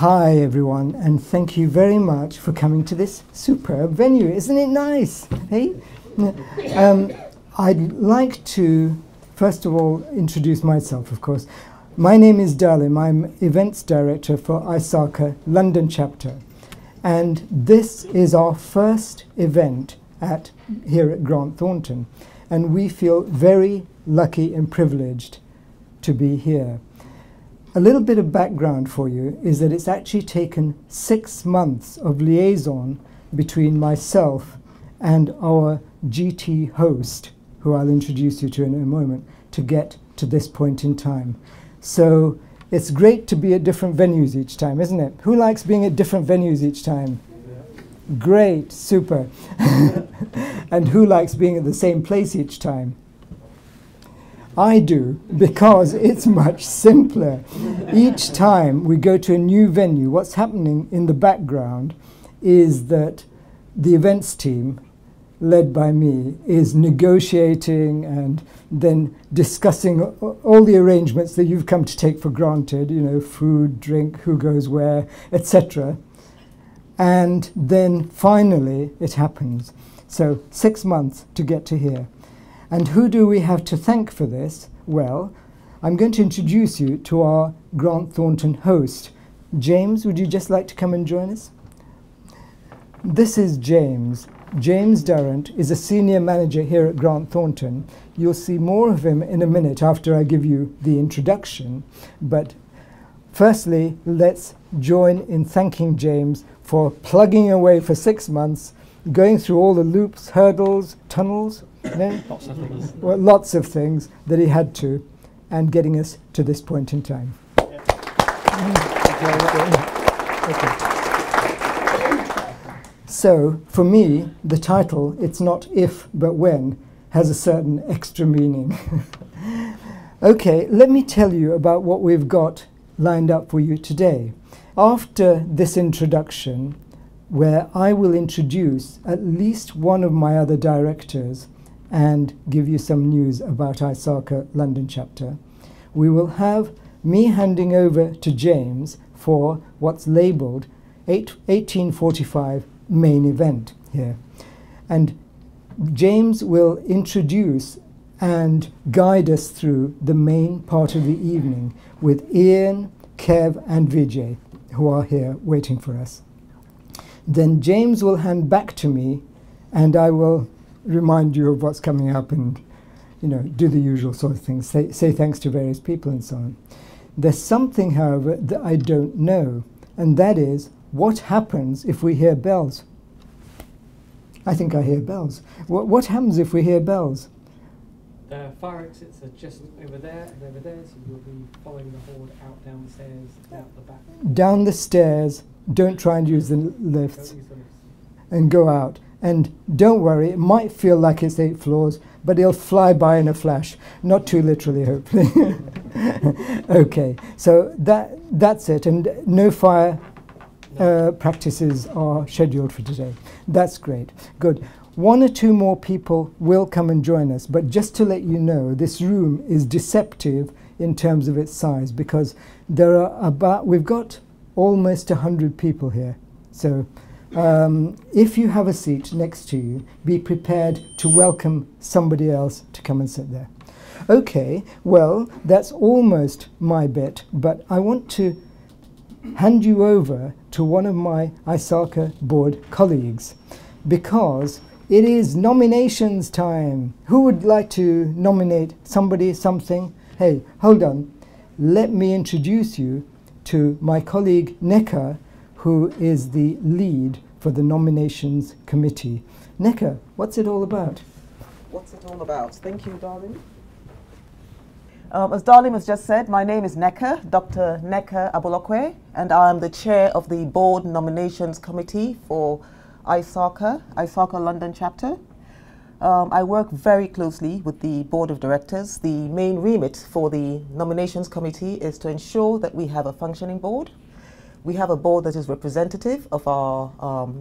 Hi everyone, and thank you very much for coming to this superb venue. Isn't it nice? Hey? I'd like to, first of all, introduce myself, of course. My name is Dalim. I'm Events Director for ISACA London Chapter. And this is our first event here at Grant Thornton. And we feel very lucky and privileged to be here. A little bit of background for you is that it's actually taken 6 months of liaison between myself and our GT host, who I'll introduce you to in a moment, to get to this point in time. So it's great to be at different venues each time, isn't it? Who likes being at different venues each time? Yeah. Great, super. And who likes being at the same place each time? I do, because it's much simpler. Each time we go to a new venue, what's happening in the background is that the events team, led by me, is negotiating and then discussing all the arrangements that you've come to take for granted, you know, food, drink, who goes where, etc. And then finally it happens. So 6 months to get to here. And who do we have to thank for this? Well, I'm going to introduce you to our Grant Thornton host. James, would you just like to come and join us? This is James. James Durrant is a senior manager here at Grant Thornton. You'll see more of him in a minute after I give you the introduction. But firstly, let's join in thanking James for plugging away for 6 months, going through all the loops, hurdles, tunnels, lots of things. Well, lots of things that he had to, and getting us to this point in time. Yeah. Okay. So, for me, the title, it's not if but when, has a certain extra meaning. Okay, let me tell you about what we've got lined up for you today. After this introduction, where I will introduce at least one of my other directors and give you some news about ISACA London Chapter, we will have me handing over to James for what's labelled 1845 main event here. And James will introduce and guide us through the main part of the evening with Ian, Kev and Vijay, who are here waiting for us. Then James will hand back to me and I will remind you of what's coming up and, you know, do the usual sort of things, say thanks to various people and so on. There's something, however, that I don't know, and that is what happens if we hear bells. I think I hear bells. What happens if we hear bells? The fire exits are just over there and over there, so you'll be following the horde out down the stairs, out the back. Down the stairs, don't try and use the lifts, and go out. And don't worry, it might feel like it's 8 floors, but it'll fly by in a flash. Not too literally, hopefully. Okay, so that's it. And no fire practices are scheduled for today. That's great. Good. 1 or 2 more people will come and join us, but just to let you know, this room is deceptive in terms of its size because we've got almost 100 people here. So if you have a seat next to you, be prepared to welcome somebody else to come and sit there. Okay, well, that's almost my bit, but I want to hand you over to one of my ISACA board colleagues because it is nominations time. Who would like to nominate somebody, something? Hey, hold on. Let me introduce you to my colleague Neka, who is the lead for the nominations committee. Neka, what's it all about? What's it all about? Thank you, Darling. As Darling has just said, my name is Neka, Dr. Neka Abolokwe, and I'm the chair of the board nominations committee for ISACA London Chapter. I work very closely with the board of directors. The main remit for the nominations committee is to ensure that we have a functioning board. We have a board that is representative of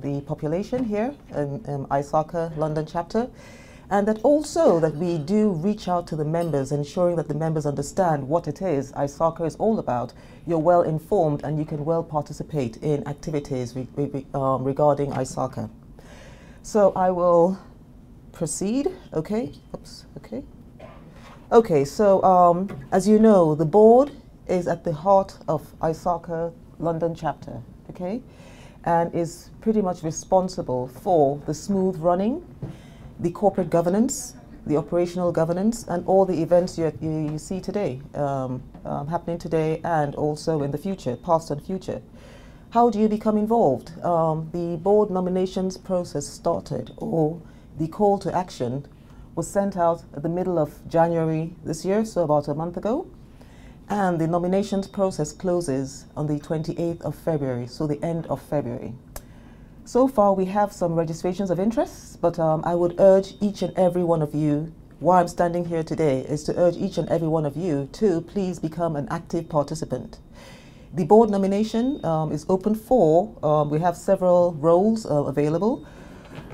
the population here in ISACA London Chapter, and that also that we do reach out to the members, ensuring that the members understand what it is ISACA is all about. You're well informed and you can well participate in activities regarding ISACA. So I will proceed. Okay. Oops. Okay. Okay. So as you know, the board is at the heart of ISACA London chapter. Okay, and is pretty much responsible for the smooth running, the corporate governance, the operational governance, and all the events you see today, happening today and also in the future, past and future. How do you become involved? The board nominations process started, or the call to action was sent out at the middle of January this year, so about a month ago. And the nominations process closes on the 28th of February, so the end of February. So far, we have some registrations of interest, but I would urge each and every one of you, why I'm standing here today, is to urge each and every one of you to please become an active participant. The board nomination is open for, we have several roles available,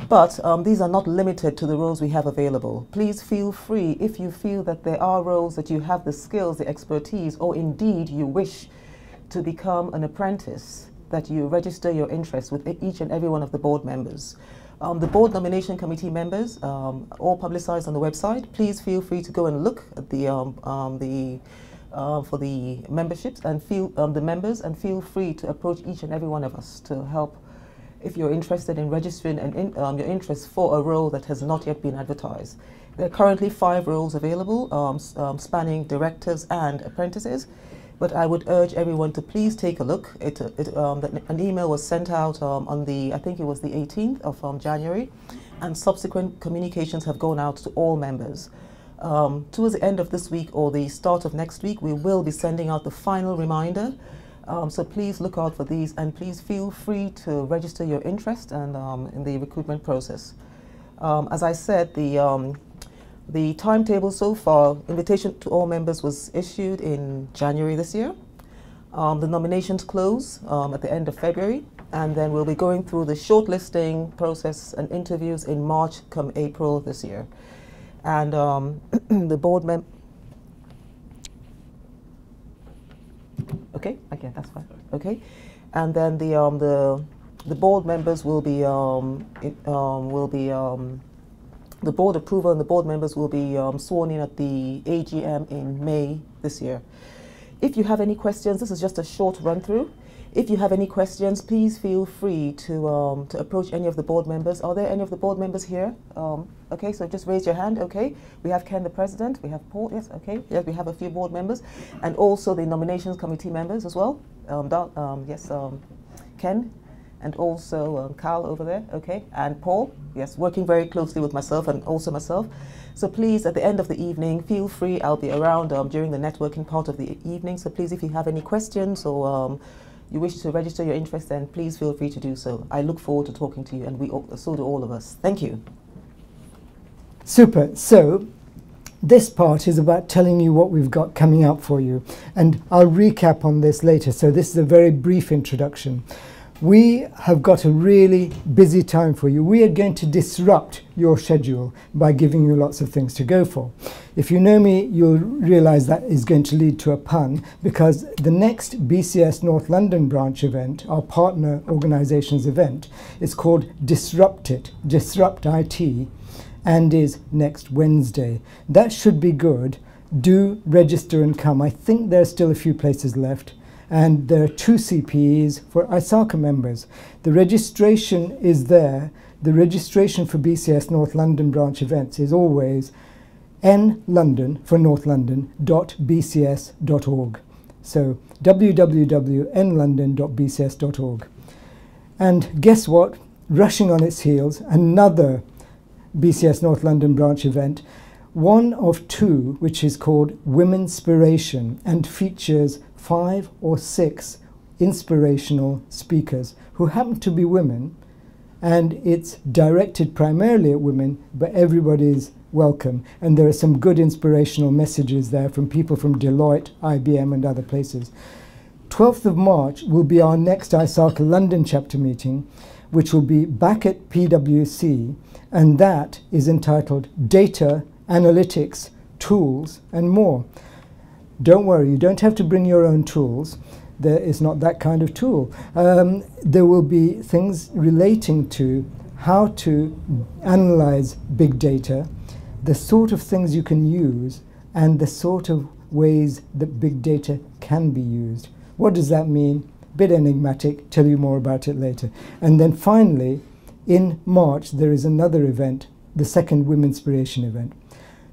but these are not limited to the roles we have available. Please feel free, if you feel that there are roles that you have the skills, the expertise, or indeed you wish to become an apprentice, that you register your interest with each and every one of the board members. The board nomination committee members, all publicized on the website. Please feel free to go and look at for the memberships and the members, and feel free to approach each and every one of us to help if you're interested in registering and your interest for a role that has not yet been advertised. There are currently 5 roles available, spanning directors and apprentices. But I would urge everyone to please take a look. An email was sent out on the, I think it was the 18th of January, and subsequent communications have gone out to all members. Towards the end of this week or the start of next week, we will be sending out the final reminder. So please look out for these, and please feel free to register your interest and in the recruitment process. As I said, the timetable so far, invitation to all members was issued in January this year. The nominations close at the end of February, and then we'll be going through the shortlisting process and interviews in March come April this year. And the board okay, that's fine. Okay, and then the board members will be the board approval, and the board members will be sworn in at the AGM in May this year. If you have any questions, this is just a short run through. If you have any questions, please feel free to approach any of the board members. Are there any of the board members here? Okay, so just raise your hand. Okay, we have Ken, the president. We have Paul. Yes, okay. Yes, we have a few board members, and also the nominations committee members as well. Yes, Ken. And also Carl over there, okay, and Paul, yes, working very closely with myself and also myself. So please, at the end of the evening, feel free. I'll be around during the networking part of the evening. So please, if you have any questions or you wish to register your interest, then please feel free to do so. I look forward to talking to you, and so do all of us. Thank you. Super. So this part is about telling you what we've got coming up for you. And I'll recap on this later. So this is a very brief introduction. We have got a really busy time for you. We are going to disrupt your schedule by giving you lots of things to go for. If you know me, you'll realize that is going to lead to a pun, because the next BCS North London branch event, our partner organizations event, is called Disrupt IT, and is next Wednesday. That should be good. Do register and come. I think there are still a few places left. And there are 2 CPEs for ISACA members. The registration is there. The registration for BCS North London branch events is always nlondon for North London.bcs.org. So www.nlondon.bcs.org. And guess what? Rushing on its heels, another BCS North London branch event, one of 2, which is called Womenspiration, and features 5 or 6 inspirational speakers who happen to be women, and it's directed primarily at women, but everybody's welcome. And there are some good inspirational messages there from people from Deloitte, IBM, and other places. 12th of March will be our next ISACA London chapter meeting. which will be back at PwC, and that is entitled Data, Analytics, Tools and More. Don't worry, you don't have to bring your own tools. There is not that kind of tool. There will be things relating to how to analyze big data, the sort of things you can use, and the sort of ways that big data can be used. What does that mean? Bit enigmatic, tell you more about it later. And then finally, in March, there is another event, the second Womenspiration event.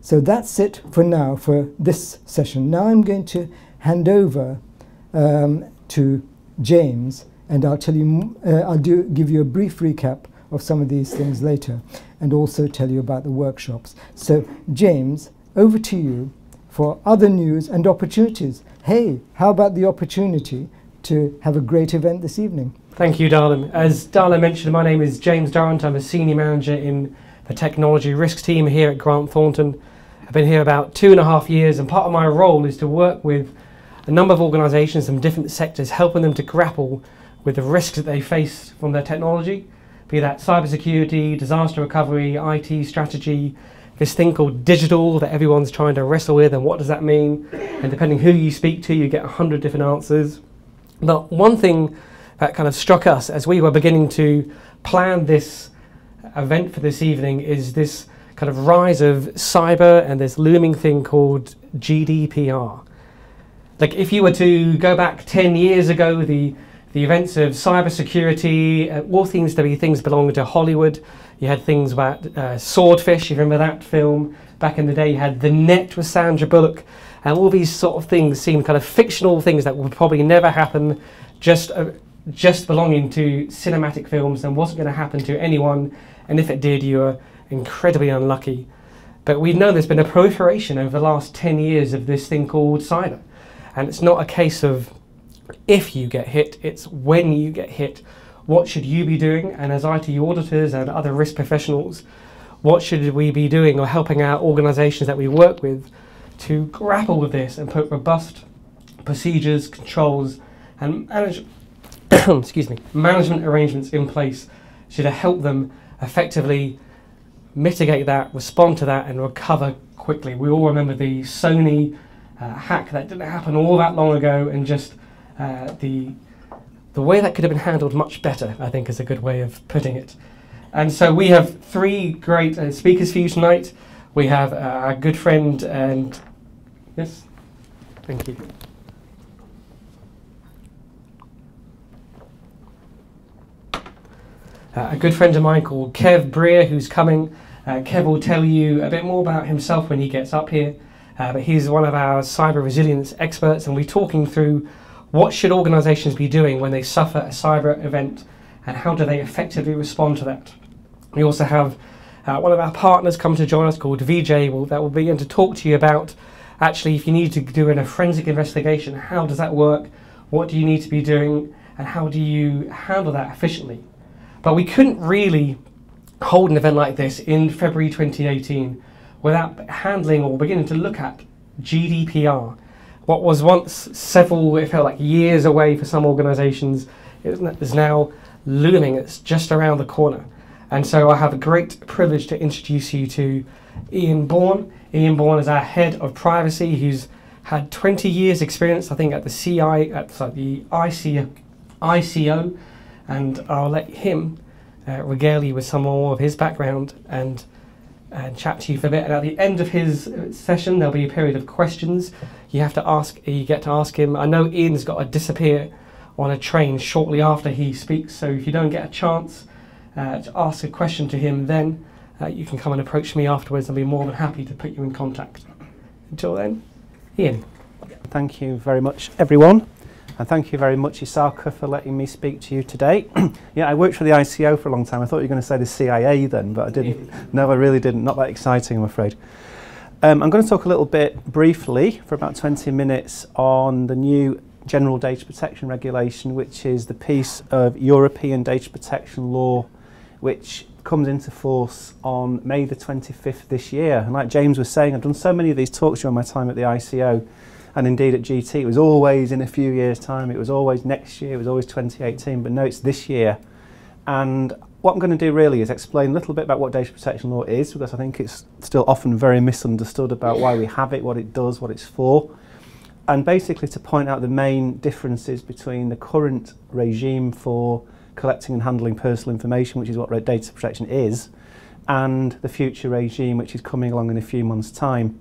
So that's it for now, for this session. Now I'm going to hand over to James, and I'll tell you, give you a brief recap of some of these things later, and also tell you about the workshops. So James, over to you for other news and opportunities. Hey, how about the opportunity to have a great event this evening? Thank you, Darlin. As Darlin mentioned, my name is James Durrant. I'm a senior manager in the technology risks team here at Grant Thornton. I've been here about 2.5 years, and part of my role is to work with a number of organisations from different sectors, helping them to grapple with the risks that they face from their technology, be that cybersecurity, disaster recovery, IT strategy, this thing called digital that everyone's trying to wrestle with, and what does that mean? And depending who you speak to, you get 100 different answers. But one thing that kind of struck us as we were beginning to plan this event for this evening is this kind of rise of cyber and this looming thing called GDPR. Like, if you were to go back 10 years ago, the events of cybersecurity, all seems to be things belonging to Hollywood. You had things about Swordfish, you remember that film? Back in the day, you had The Net with Sandra Bullock, and all these sort of things seemed kind of fictional things that would probably never happen, just belonging to cinematic films, and wasn't going to happen to anyone, and if it did, you were incredibly unlucky. But we know there's been a proliferation over the last 10 years of this thing called cyber, and it's not a case of if you get hit, it's when you get hit. What should you be doing? And as IT auditors and other risk professionals, what should we be doing or helping our organisations that we work with to grapple with this and put robust procedures, controls and management arrangements in place to help them effectively mitigate that, respond to that and recover quickly. We all remember the Sony hack that didn't happen all that long ago, and just the way that could have been handled much better, I think, is a good way of putting it. And so we have 3 great speakers for you tonight. We have our good friend and... Yes? Thank you. A good friend of mine called Kev Breer, who's coming. Kev will tell you a bit more about himself when he gets up here. But he's one of our cyber resilience experts, and we're talking through what should organisations be doing when they suffer a cyber event, and how do they effectively respond to that. We also have one of our partners come to join us called VJ, that will begin to talk to you about actually if you need to do a forensic investigation, how does that work, what do you need to be doing, and how do you handle that efficiently. But we couldn't really hold an event like this in February 2018 without handling or beginning to look at GDPR. What was once several, it felt like years away for some organisations, is now looming. It's just around the corner. And so I have a great privilege to introduce you to Ian Bourne. Ian Bourne is our head of privacy, who's had 20 years experience, I think, at the ICO, and I'll let him regale you with some more of his background and chat to you for a bit. And at the end of his session, there'll be a period of questions. You get to ask him. I know Ian's got to disappear on a train shortly after he speaks, so if you don't get a chance to ask a question to him then, you can come and approach me afterwards. I'll be more than happy to put you in contact. Until then, Ian. Thank you very much, everyone. And thank you very much, ISACA, for letting me speak to you today. Yeah, I worked for the ICO for a long time. I thought you were going to say the CIA then, but I didn't. No, I really didn't. Not that exciting, I'm afraid. I'm going to talk a little bit briefly for about 20 minutes on the new General Data Protection Regulation, which is the piece of European data protection law which comes into force on May the 25th this year. And like James was saying, I've done so many of these talks during my time at the ICO, and indeed at GT. It was always in a few years' time, it was always next year, it was always 2018, but no, it's this year And what I'm going to do really is explain a little bit about what data protection law is, because I think it's still often very misunderstood about why we have it, what it does, what it's for, and basically to point out the main differences between the current regime for collecting and handling personal information, which is what data protection is, and the future regime, which is coming along in a few months' time.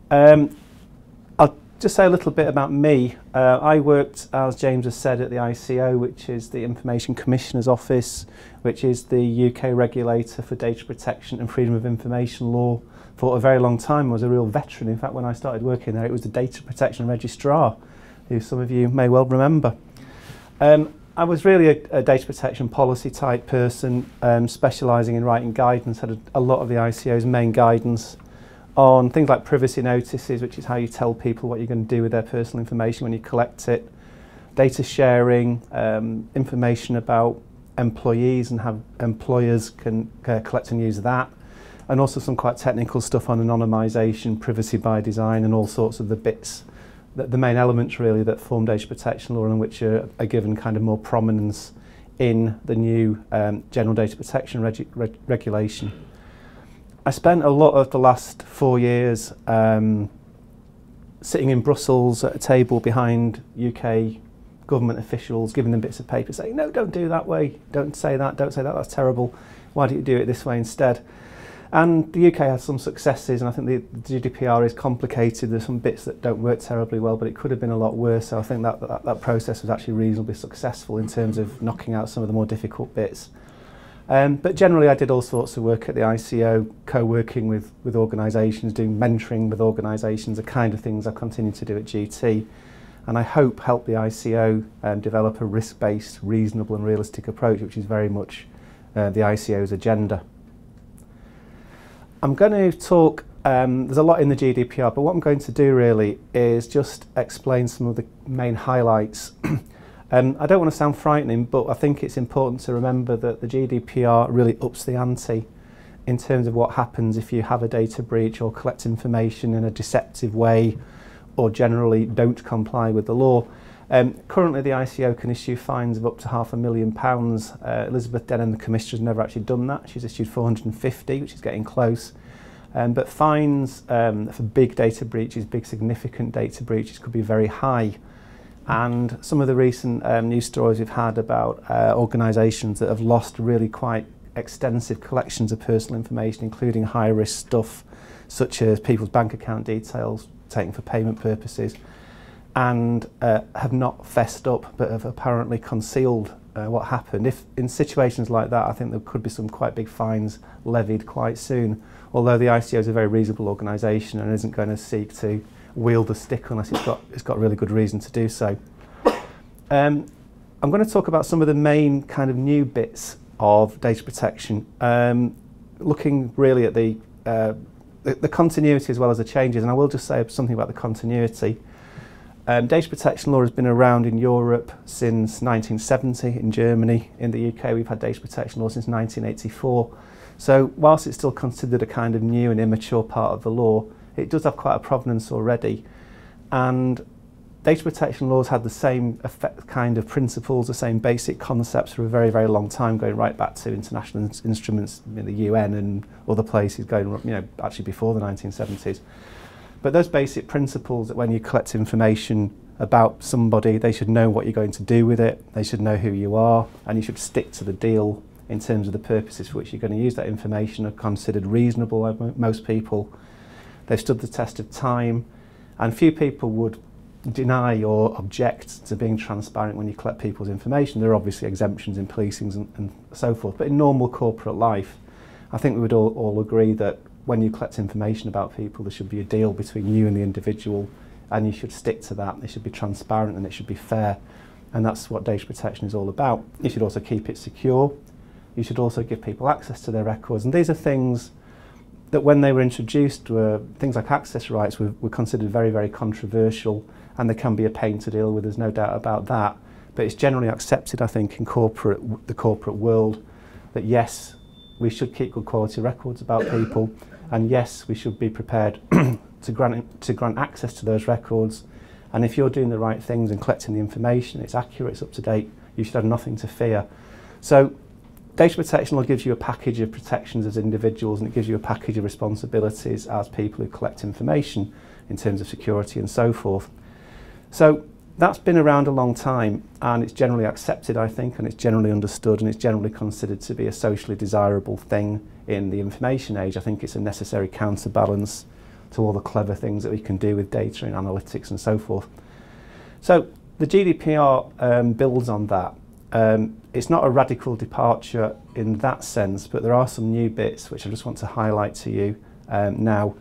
I'll just say a little bit about me. I worked, as James has said, at the ICO, which is the Information Commissioner's Office, which is the UK regulator for data protection and freedom of information law, for a very long time. I was a real veteran. In fact, when I started working there, it was the Data Protection Registrar, who some of you may well remember. I was really a data protection policy type person, specialising in writing guidance, had a lot of the ICO's main guidance on things like privacy notices, which is how you tell people what you're going to do with their personal information when you collect it, data sharing, information about employees and how employers can collect and use that, and also some quite technical stuff on anonymisation, privacy by design, and all sorts of the bits, the main elements really that form data protection law and which are given kind of more prominence in the new General Data Protection Regulation. I spent a lot of the last 4 years sitting in Brussels at a table behind UK government officials, giving them bits of paper saying, no, don't do that way, don't say that, that's terrible, why don't you do it this way instead? And the UK has some successes, and I think the GDPR is complicated. There's some bits that don't work terribly well, but it could have been a lot worse. So I think that process was actually reasonably successful in terms of knocking out some of the more difficult bits. But generally I did all sorts of work at the ICO, co-working with organisations, doing mentoring with organisations, the kind of things I continue to do at GT. And I hope help the ICO develop a risk-based, reasonable and realistic approach, which is very much the ICO's agenda. I'm going to talk, there's a lot in the GDPR, but what I'm going to do really is just explain some of the main highlights. I don't want to sound frightening, but I think it's important to remember that the GDPR really ups the ante in terms of what happens if you have a data breach or collect information in a deceptive way or generally don't comply with the law. Currently the ICO can issue fines of up to £500,000. Elizabeth Denham, the Commissioner, has never actually done that. She's issued 450, which is getting close. But fines for big data breaches, big significant data breaches, could be very high. And some of the recent news stories we've had about organisations that have lost really quite extensive collections of personal information, including high-risk stuff such as people's bank account details taken for payment purposes, and have not fessed up but have apparently concealed what happened. If in situations like that, I think there could be some quite big fines levied quite soon, although the ICO is a very reasonable organisation and isn't going to seek to wield the stick unless it's got really good reason to do so. I'm going to talk about some of the main kind of new bits of data protection, looking really at the continuity as well as the changes, and I will just say something about the continuity. Data protection law has been around in Europe since 1970, in Germany. In the UK we've had data protection law since 1984. So whilst it's still considered a kind of new and immature part of the law, it does have quite a provenance already. And data protection laws had the same kind of principles, the same basic concepts for a very, very long time, going right back to international instruments in the UN and other places, going actually before the 1970s. But those basic principles that when you collect information about somebody, they should know what you're going to do with it, they should know who you are, and you should stick to the deal in terms of the purposes for which you're going to use that information, are considered reasonable by most people. They've stood the test of time, and few people would deny or object to being transparent when you collect people's information. There are obviously exemptions in policing and so forth, but in normal corporate life, I think we would all agree that when you collect information about people, there should be a deal between you and the individual, and you should stick to that. It should be transparent and it should be fair, and that's what data protection is all about. You should also keep it secure. You should also give people access to their records, and these are things that when they were introduced, were things like access rights were considered very, very controversial, and they can be a pain to deal with, there's no doubt about that. But it's generally accepted, I think, in the corporate world that yes, we should keep good quality records about people, and yes, we should be prepared to grant access to those records. And if you're doing the right things and collecting the information, it's accurate, it's up to date, you should have nothing to fear. So Data protection will give you a package of protections as individuals, and it gives you a package of responsibilities as people who collect information in terms of security and so forth. So that's been around a long time, and it's generally accepted, I think, and it's generally understood, and it's generally considered to be a socially desirable thing in the information age. I think it's a necessary counterbalance to all the clever things that we can do with data and analytics and so forth. So the GDPR builds on that. It's not a radical departure in that sense, but there are some new bits which I just want to highlight to you now.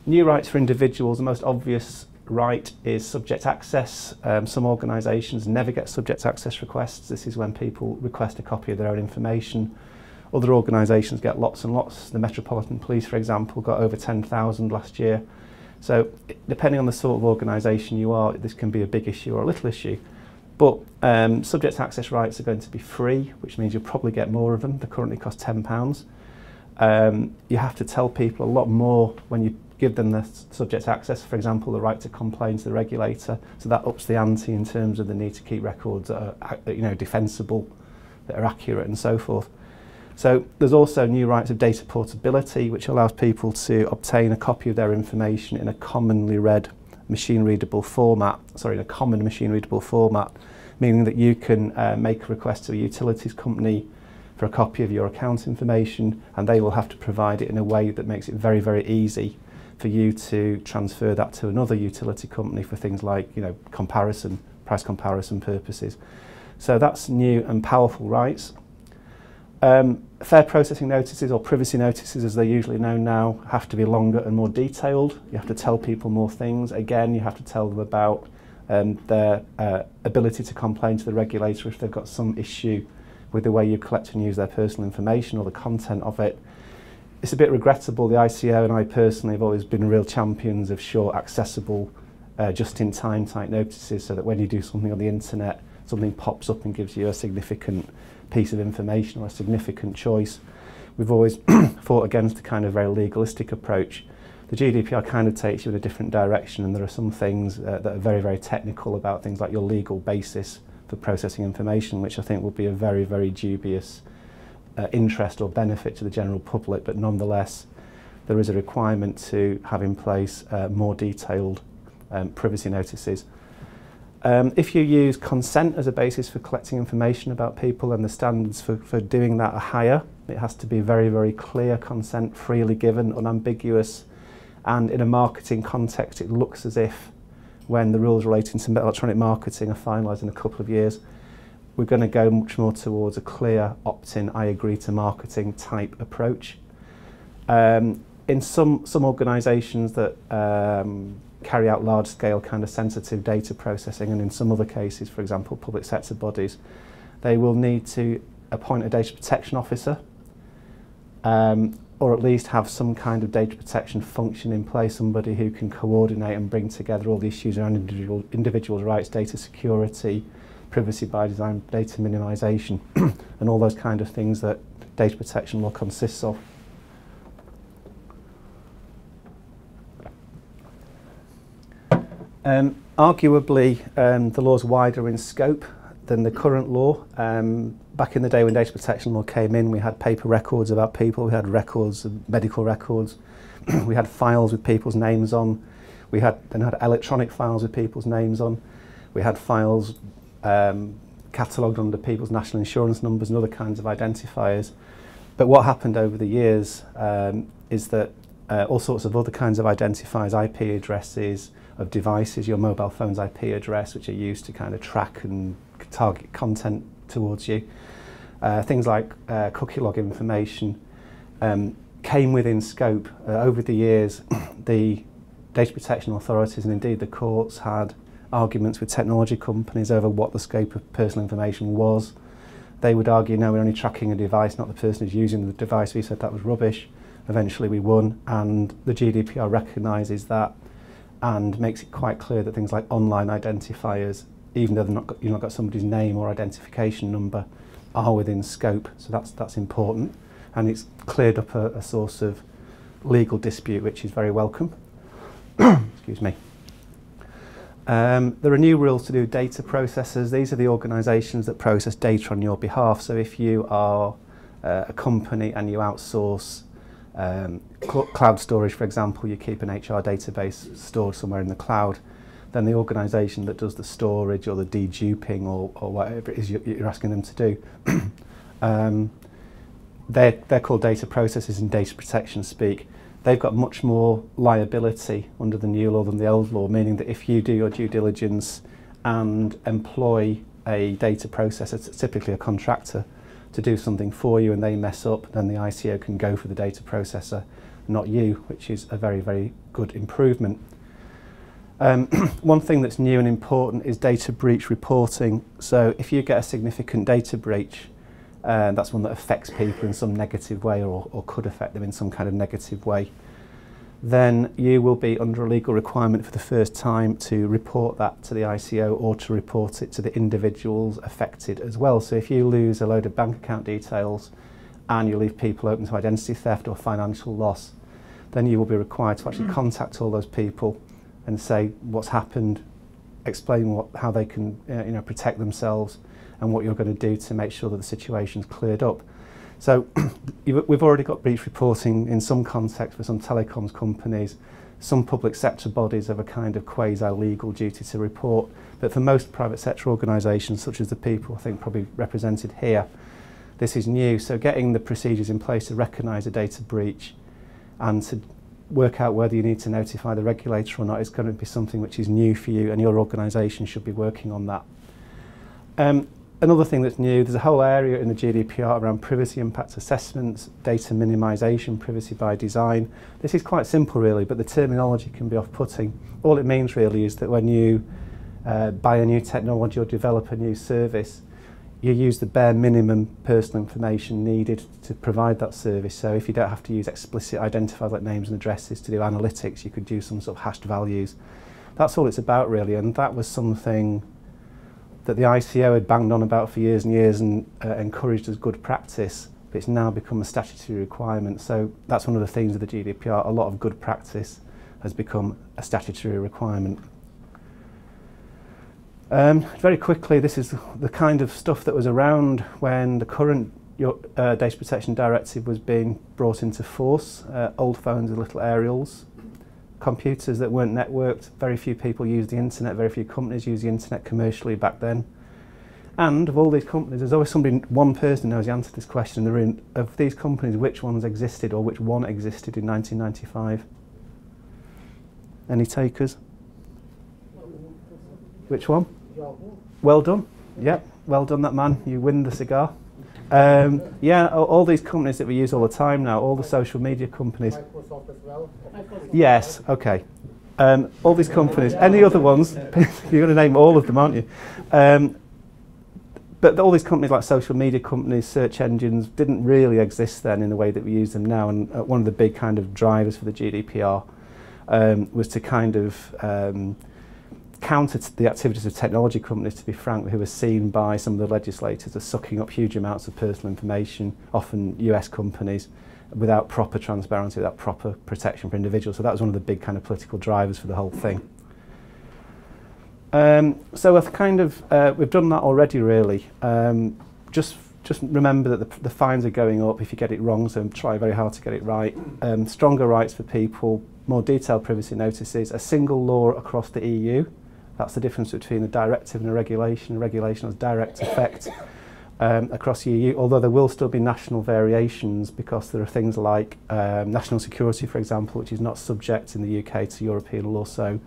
New rights for individuals. The most obvious right is subject access. Some organisations never get subject access requests. This is when people request a copy of their own information. Other organisations get lots and lots. The Metropolitan Police, for example, got over 10,000 last year. So depending on the sort of organisation you are, this can be a big issue or a little issue. But subject access rights are going to be free, which means you'll probably get more of them. They currently cost £10. You have to tell people a lot more when you give them the subject access, for example, the right to complain to the regulator. So that ups the ante in terms of the need to keep records that are defensible, that are accurate and so forth. So there's also new rights of data portability, which allows people to obtain a copy of their information in a commonly read machine-readable format, in a common machine-readable format, meaning that you can make a request to a utilities company for a copy of your account information, and they will have to provide it in a way that makes it very, very easy for you to transfer that to another utility company for things like, price comparison purposes. So that's new and powerful rights. Fair processing notices, or privacy notices as they're usually known now, have to be longer and more detailed. You have to tell people more things. Again, you have to tell them about their ability to complain to the regulator if they've got some issue with the way you collect and use their personal information or the content of it. It's a bit regrettable. The ICO and I personally have always been real champions of short, accessible, just-in-time type notices, so that when you do something on the internet, something pops up and gives you a significant piece of information or a significant choice. We've always fought against a kind of very legalistic approach. The GDPR kind of takes you in a different direction, and there are some things that are very, very technical about things like your legal basis for processing information, which I think will be a very, very dubious interest or benefit to the general public, but nonetheless there is a requirement to have in place more detailed privacy notices. If you use consent as a basis for collecting information about people, then the standards for doing that are higher. It has to be very, very clear consent, freely given, unambiguous, and in a marketing context it looks as if when the rules relating to electronic marketing are finalised in a couple of years, we're going to go much more towards a clear opt-in, I agree to marketing type approach. In some organisations that carry out large-scale kind of sensitive data processing, and in some other cases, for example, public sector bodies, they will need to appoint a data protection officer, or at least have some kind of data protection function in place, somebody who can coordinate and bring together all the issues around individuals' rights, data security, privacy by design, data minimisation, and all those kind of things that data protection law consists of. Arguably, the law's wider in scope than the current law. Back in the day when data protection law came in, we had paper records about people, we had records, medical records, we had files with people's names on, we then had electronic files with people's names on, we had files catalogued under people's national insurance numbers and other kinds of identifiers. But what happened over the years is that all sorts of other kinds of identifiers, IP addresses of devices, your mobile phone's IP address, which are used to kind of track and target content towards you. Things like cookie log information came within scope. Over the years, the data protection authorities and indeed the courts had arguments with technology companies over what the scope of personal information was. They would argue, no, we're only tracking a device, not the person who's using the device. We said that was rubbish. Eventually we won, and the GDPR recognises that and makes it quite clear that things like online identifiers, even though you've not got somebody's name or identification number, are within scope. So that's important, and it's cleared up a source of legal dispute, which is very welcome. Excuse me. There are new rules to do with data processors. These are the organisations that process data on your behalf. So if you are a company and you outsource cloud storage, for example, you keep an HR database stored somewhere in the cloud, then the organisation that does the storage or the deduping or whatever it is you're asking them to do, they're called data processors in data protection speak. They've got much more liability under the new law than the old law, meaning that if you do your due diligence and employ a data processor, typically a contractor, to do something for you and they mess up, then the ICO can go for the data processor, not you, which is a very, very good improvement. One thing that's new and important is data breach reporting. So if you get a significant data breach, that's one that affects people in some negative way or could affect them in some kind of negative way, then you will be under a legal requirement for the first time to report that to the ICO or to report it to the individuals affected as well. So if you lose a load of bank account details and you leave people open to identity theft or financial loss, then you will be required to actually contact all those people and say what's happened, explain how they can protect themselves and what you're going to do to make sure that the situation's cleared up. So we've already got breach reporting in some context for some telecoms companies. Some public sector bodies have a kind of quasi-legal duty to report, but for most private sector organisations, such as the people I think probably represented here, this is new. So getting the procedures in place to recognise a data breach and to work out whether you need to notify the regulator or not is going to be something which is new for you, and your organisation should be working on that. Another thing that's new, there's a whole area in the GDPR around privacy impact assessments, data minimisation, privacy by design. This is quite simple really, but the terminology can be off-putting. All it means really is that when you buy a new technology or develop a new service, you use the bare minimum personal information needed to provide that service. So if you don't have to use explicit identifiers like names and addresses to do analytics, you could use some sort of hashed values. That's all it's about really, and that was something that the ICO had banged on about for years and years and encouraged as good practice, but it's now become a statutory requirement. So that's one of the themes of the GDPR. A lot of good practice has become a statutory requirement. Very quickly, this is the kind of stuff that was around when the current Data Protection Directive was being brought into force. Old phones with little aerials, computers that weren't networked, very few people used the internet, very few companies used the internet commercially back then. And of all these companies, there's always one person who knows the answer to this question in the room. Of these companies, which ones existed or which one existed in 1995? Any takers? Which one? Well done. Yep, well done that man, you win the cigar. Yeah, all these companies that we use all the time now, all the social media companies. Microsoft as well? Yes, okay. All these companies, any other ones, you're going to name all of them, aren't you? But all these companies like social media companies, search engines, didn't really exist then in the way that we use them now. And one of the big kind of drivers for the GDPR was to kind of counter the activities of technology companies, to be frank, who were seen by some of the legislators as sucking up huge amounts of personal information, often US companies, without proper transparency, without proper protection for individuals. So that was one of the big kind of political drivers for the whole thing. So I've kind of, we've done that already really. Just remember that the fines are going up if you get it wrong, so try very hard to get it right. Stronger rights for people, more detailed privacy notices, a single law across the EU. That's the difference between a directive and a regulation. A regulation has direct effect across the EU, although there will still be national variations because there are things like national security, for example, which is not subject in the UK to European law, so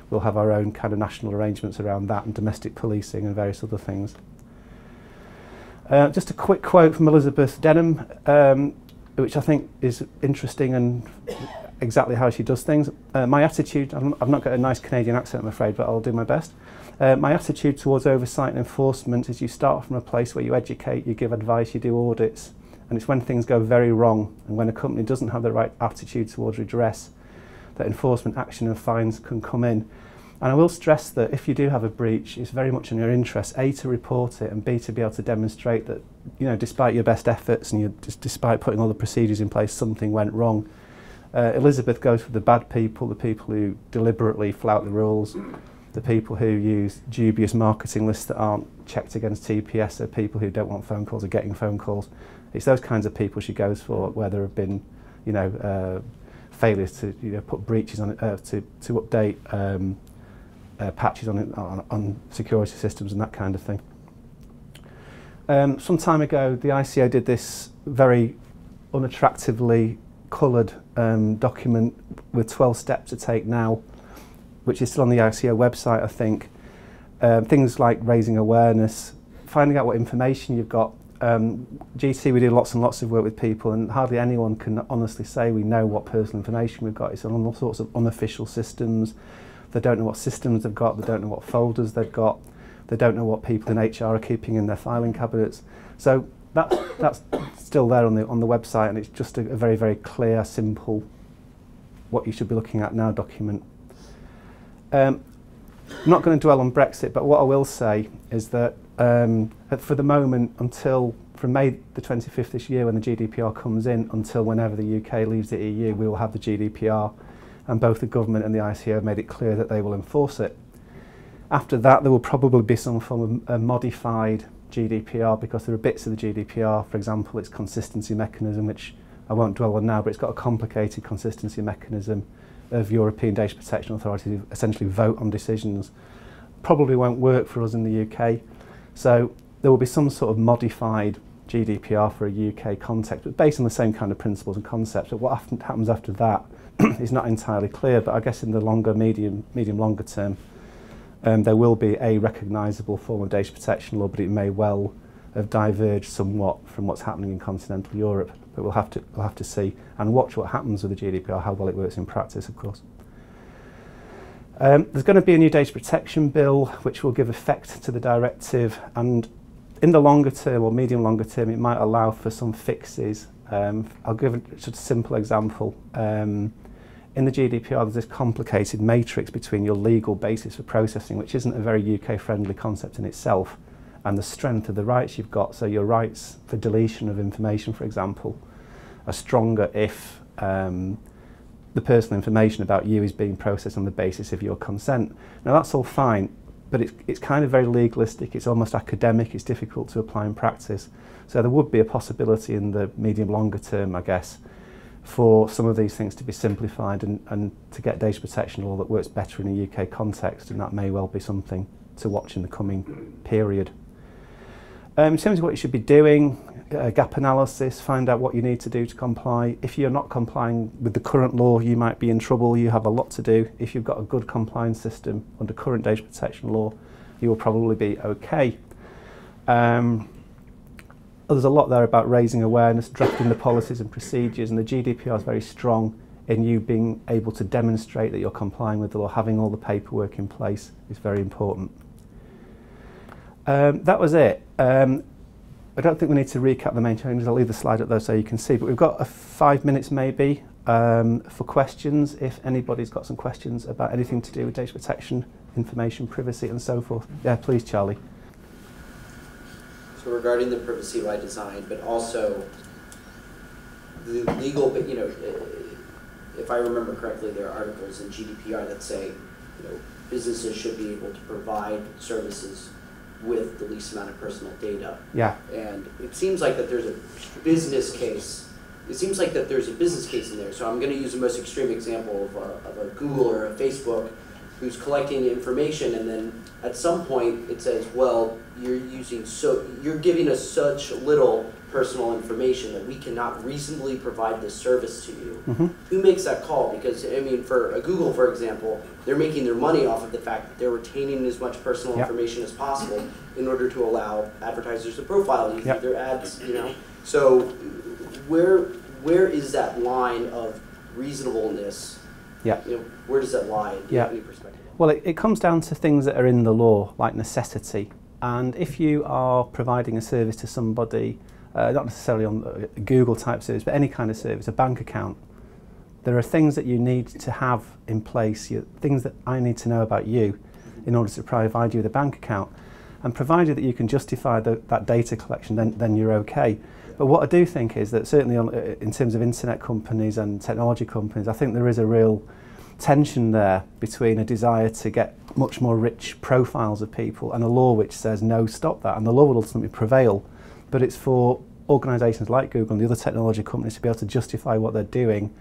we'll have our own kind of national arrangements around that, and domestic policing and various other things. Just a quick quote from Elizabeth Denham, which I think is interesting and exactly how she does things. My attitude, I've not got a nice Canadian accent I'm afraid, but I'll do my best. My attitude towards oversight and enforcement is you start from a place where you educate, you give advice, you do audits, and it's when things go very wrong and when a company doesn't have the right attitude towards redress that enforcement action and fines can come in. And I will stress that if you do have a breach, it's very much in your interest, A, to report it, and B, to be able to demonstrate that, you know, despite your best efforts and despite putting all the procedures in place, something went wrong. Elizabeth goes for the bad people, the people who deliberately flout the rules, The people who use dubious marketing lists that aren't checked against TPS are people who don't want phone calls or getting phone calls. It's those kinds of people she goes for, where there have been, failures to put breaches on to update patches on security systems and that kind of thing. Some time ago, the ICO did this very unattractively coloured document with 12 steps to take now, which is still on the ICO website, I think. Things like raising awareness, finding out what information you've got. GT, we do lots and lots of work with people, and hardly anyone can honestly say we know what personal information we've got. It's on all sorts of unofficial systems. They don't know what systems they've got, they don't know what folders they've got, they don't know what people in HR are keeping in their filing cabinets. So that's still there on the website, and it's just a very, very clear, simple, what you should be looking at now document. I'm not going to dwell on Brexit, but what I will say is that for the moment, until from May the 25th this year, when the GDPR comes in, until whenever the UK leaves the EU, we will have the GDPR, and both the government and the ICO have made it clear that they will enforce it. After that, there will probably be some form of a modified GDPR, because there are bits of the GDPR, for example, its consistency mechanism, which I won't dwell on now, but it's got a complicated consistency mechanism of European data protection authorities who essentially vote on decisions. Probably won't work for us in the UK. So there will be some sort of modified GDPR for a UK context, but based on the same kind of principles and concepts. But what happens after that is not entirely clear, but I guess in the medium-longer term, there will be a recognisable form of data protection law, but it may well have diverged somewhat from what's happening in continental Europe. But we'll have to see and watch what happens with the GDPR, how well it works in practice, of course. There's going to be a new data protection bill which will give effect to the directive, and in the longer term or medium-longer term, it might allow for some fixes. I'll give a simple example. In the GDPR, there's this complicated matrix between your legal basis for processing, which isn't a very UK-friendly concept in itself, and the strength of the rights you've got. So your rights for deletion of information, for example, are stronger if the personal information about you is being processed on the basis of your consent. Now that's all fine, but it's kind of very legalistic, it's almost academic, it's difficult to apply in practice. So there would be a possibility in the medium-longer term, I guess, for some of these things to be simplified and to get data protection law that works better in a UK context, and that may well be something to watch in the coming period. In terms of what you should be doing, gap analysis, find out what you need to do to comply. If you're not complying with the current law, you might be in trouble. You have a lot to do. If you've got a good compliance system under current data protection law, you will probably be okay. There's a lot there about raising awareness, drafting the policies and procedures, and the GDPR is very strong in you being able to demonstrate that you're complying with the law. Having all the paperwork in place is very important. That was it. I don't think we need to recap the main changes. I'll leave the slide up there so you can see, but we've got 5 minutes maybe for questions, if anybody's got some questions about anything to do with data protection, information privacy and so forth. Yeah, please, Charlie. So regarding the privacy by design, but also the legal, but if I remember correctly, there are articles in GDPR that say, businesses should be able to provide services with the least amount of personal data. Yeah. And it seems like that there's a business case. It seems like that there's a business case in there. So I'm going to use the most extreme example of a Google or a Facebook who's collecting information, and then at some point it says, well, you're giving us such little personal information that we cannot reasonably provide this service to you. Mm-hmm. Who makes that call? Because, I mean, for a Google, for example, they're making their money off of the fact that they're retaining as much personal information as possible in order to allow advertisers to profile you through their ads, So where is that line of reasonableness? Yeah. Where does that lie in any perspective? Well, it comes down to things that are in the law, like necessity. And if you are providing a service to somebody, not necessarily on a Google type service, but any kind of service, a bank account, there are things that you need to have in place, things that I need to know about you in order to provide you with a bank account. And provided that you can justify that data collection, then you're okay. But what I do think is that certainly in terms of internet companies and technology companies, I think there is a real tension there between a desire to get much more rich profiles of people and a law which says no, stop that, and the law will ultimately prevail. But it's for organisations like Google and the other technology companies to be able to justify what they're doing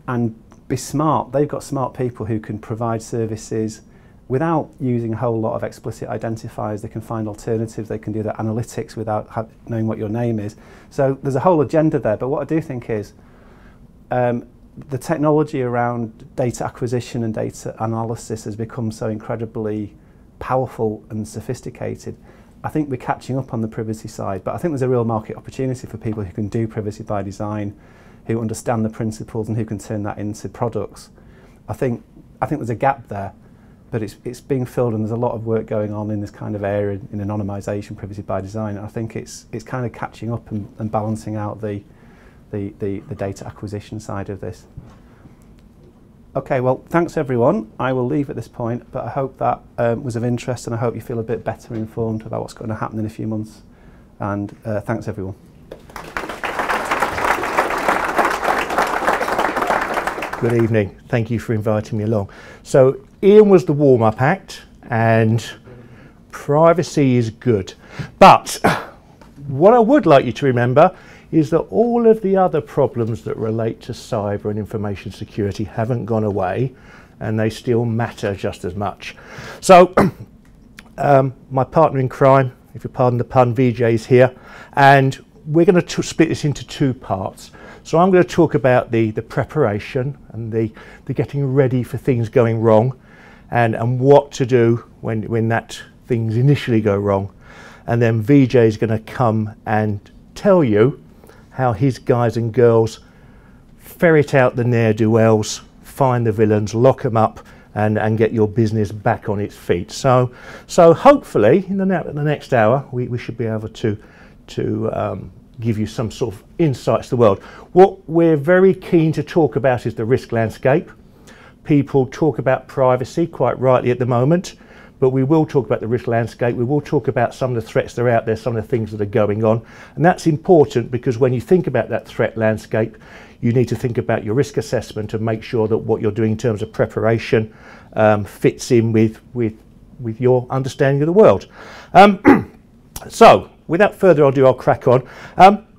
and be smart. They've got smart people who can provide services without using a whole lot of explicit identifiers. They can find alternatives, they can do the analytics without knowing what your name is. So there's a whole agenda there, but what I do think is the technology around data acquisition and data analysis has become so incredibly powerful and sophisticated. I think we're catching up on the privacy side, but I think there's a real market opportunity for people who can do privacy by design, who understand the principles and who can turn that into products. I think there's a gap there, but it's being filled, and there's a lot of work going on in this kind of area in anonymisation, privacy by design. And I think it's kind of catching up and balancing out the data acquisition side of this. Okay, well, thanks everyone. I will leave at this point, but I hope that was of interest, and I hope you feel a bit better informed about what's going to happen in a few months. And thanks everyone. Good evening. Thank you for inviting me along. So Ian was the warm-up act, and privacy is good. But what I would like you to remember is that all of the other problems that relate to cyber and information security haven't gone away, and they still matter just as much. So my partner in crime, if you pardon the pun, VJ, is here, and we're going to split this into two parts. So I'm going to talk about the preparation and the getting ready for things going wrong, and what to do when that things initially go wrong. And then VJ is going to come and tell you how his guys and girls ferret out the ne'er-do-wells, find the villains, lock them up, and get your business back on its feet. So hopefully in the next hour we should be able to give you some sort of insights to the world. What we're very keen to talk about is the risk landscape. People talk about privacy quite rightly at the moment, but we will talk about the risk landscape. We will talk about some of the threats that are out there, some of the things that are going on. And that's important because when you think about that threat landscape, you need to think about your risk assessment and make sure that what you're doing in terms of preparation fits in with your understanding of the world. So, without further ado, I'll crack on.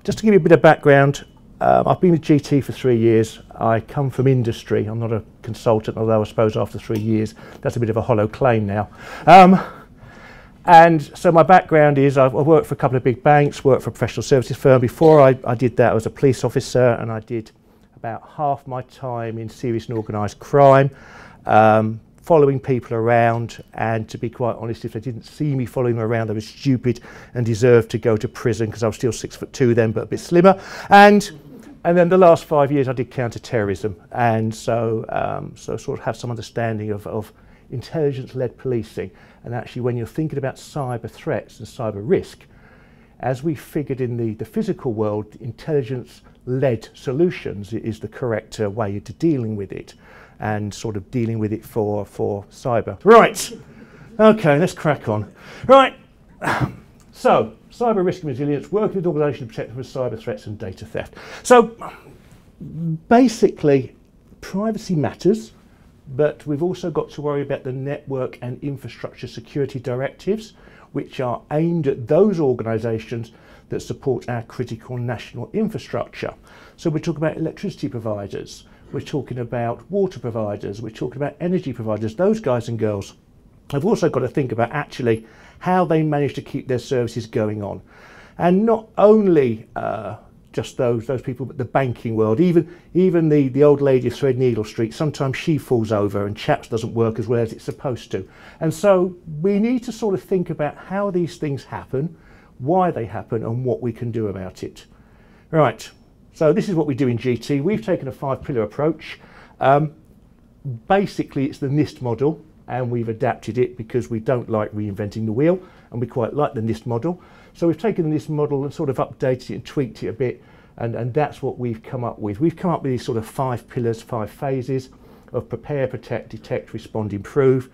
Just to give you a bit of background, I've been with GT for 3 years. I come from industry. I'm not a consultant, although I suppose after 3 years, that's a bit of a hollow claim now. And so my background is I've worked for a couple of big banks, worked for a professional services firm. Before I did that, I was a police officer, and I did about half my time in serious and organised crime, following people around, and to be quite honest, if they didn't see me following them around, they were stupid and deserved to go to prison, because I was still 6'2" then, but a bit slimmer. And then the last 5 years I did counter-terrorism, and so sort of have some understanding of intelligence-led policing. And actually, when you're thinking about cyber threats and cyber risk, as we figured in the physical world, intelligence-led solutions is the correct way to dealing with it, and sort of dealing with it for cyber. Right, okay, let's crack on. Right, so cyber risk and resilience, working with organisations to protect from cyber threats and data theft. So basically, privacy matters, but we've also got to worry about the network and infrastructure security directives, which are aimed at those organisations that support our critical national infrastructure. So we're talking about electricity providers, we're talking about water providers, we're talking about energy providers. Those guys and girls have also got to think about actually how they manage to keep their services going on. And not only just those people, but the banking world, even the old lady of Threadneedle Street, sometimes she falls over and CHAPS doesn't work as well as it's supposed to. And so we need to sort of think about how these things happen, why they happen, and what we can do about it. Right, so this is what we do in GT. We've taken a 5-pillar approach. Basically, it's the NIST model, and we've adapted it because we don't like reinventing the wheel, and we quite like the NIST model. So we've taken this model and sort of updated it and tweaked it a bit, and that's what we've come up with. We've come up with these sort of 5 pillars, 5 phases of prepare, protect, detect, respond, improve.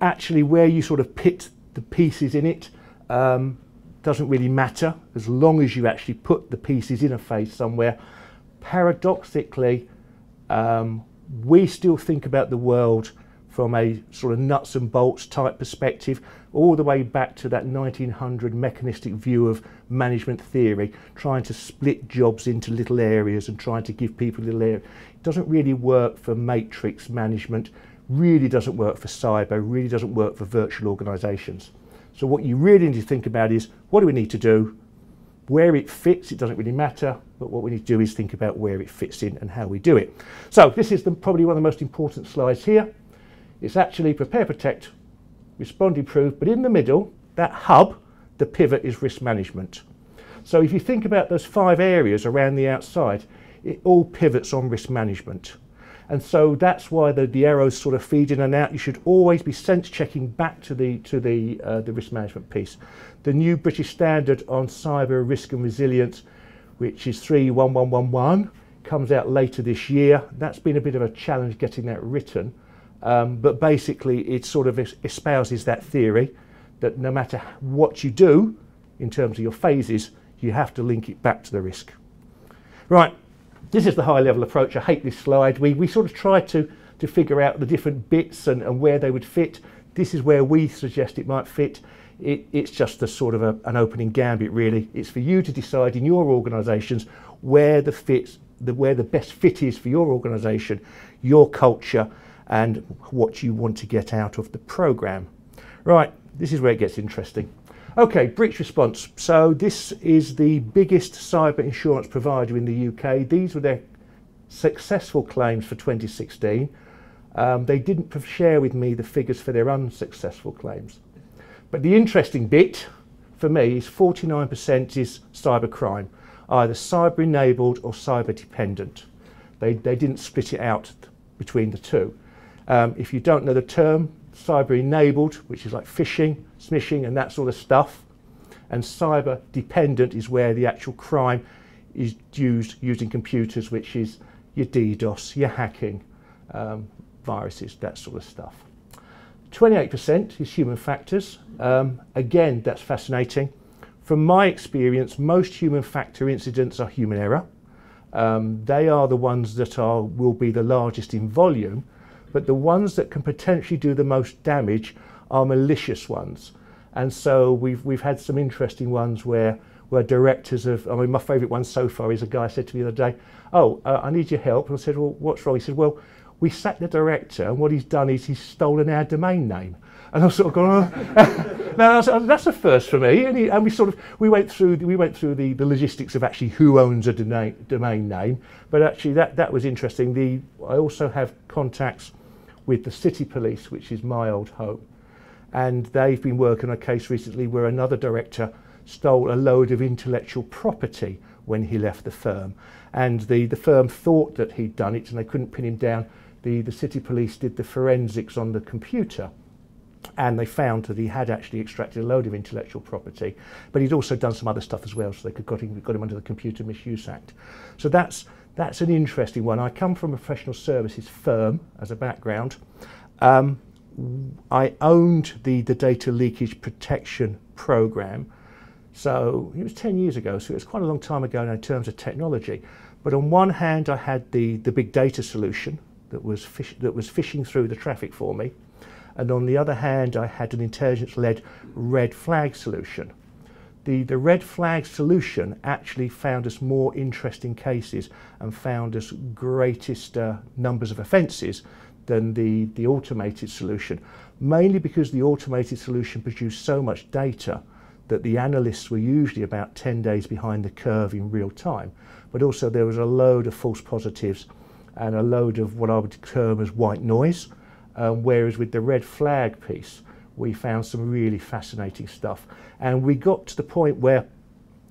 Actually, where you sort of pit the pieces in it doesn't really matter, as long as you actually put the pieces in a phase somewhere. Paradoxically, we still think about the world from a sort of nuts and bolts type perspective, all the way back to that 1900 mechanistic view of management theory, trying to split jobs into little areas and trying to give people little areas. It doesn't really work for matrix management, really doesn't work for cyber, really doesn't work for virtual organisations. So what you really need to think about is, what do we need to do? Where it fits, it doesn't really matter, but what we need to do is think about where it fits in and how we do it. So this is probably one of the most important slides here. It's actually prepare, protect, respond, improve, but in the middle, that hub, the pivot, is risk management. So if you think about those 5 areas around the outside, it all pivots on risk management. And so that's why the arrows sort of feed in and out. You should always be sense checking back to the risk management piece. The new British Standard on Cyber Risk and Resilience, which is 31111, comes out later this year. That's been a bit of a challenge getting that written. But basically it sort of espouses that theory that no matter what you do in terms of your phases, you have to link it back to the risk. Right, this is the high level approach. I hate this slide. We sort of try to figure out the different bits and where they would fit. This is where we suggest it might fit. It's just a sort of an opening gambit, really. It's for you to decide in your organisations where the best fit is for your organisation, your culture, and what you want to get out of the programme. Right, this is where it gets interesting. Okay, breach response. So this is the biggest cyber insurance provider in the UK. These were their successful claims for 2016. They didn't share with me the figures for their unsuccessful claims. But the interesting bit for me is 49% is cyber crime, either cyber enabled or cyber dependent. They didn't split it out between the two. If you don't know the term, cyber enabled, which is like phishing, smishing and that sort of stuff, and cyber dependent is where the actual crime is used using computers, which is your DDoS, your hacking, viruses, that sort of stuff. 28% is human factors. Again, that's fascinating. From my experience, most human factor incidents are human error. They are the ones that will be the largest in volume, but the ones that can potentially do the most damage are malicious ones. And so we've had some interesting ones where directors of, I mean, my favourite one so far is a guy said to me the other day, oh, I need your help. And I said, well, what's wrong? He said, well, we sacked the director and what he's done is he's stolen our domain name. And I was sort of going, oh. Now, that's a first for me. And we went through the logistics of actually who owns a domain name. But actually that was interesting. I also have contacts with the City Police, which is my old home. And they've been working on a case recently where another director stole a load of intellectual property when he left the firm. And the firm thought that he'd done it and they couldn't pin him down. The City Police did the forensics on the computer and they found that he had actually extracted a load of intellectual property, but he'd also done some other stuff as well, so they got him under the Computer Misuse Act. So that's an interesting one. I come from a professional services firm as a background. I owned the data leakage protection program. So it was 10 years ago, so it was quite a long time ago in terms of technology. But on one hand, I had the big data solution that was phishing through the traffic for me. And on the other hand, I had an intelligence-led red flag solution. The red flag solution actually found us more interesting cases and found us greatest numbers of offences than the automated solution, mainly because the automated solution produced so much data that the analysts were usually about 10 days behind the curve in real time. But also there was a load of false positives and a load of what I would term as white noise, whereas with the red flag piece, we found some really fascinating stuff. And we got to the point where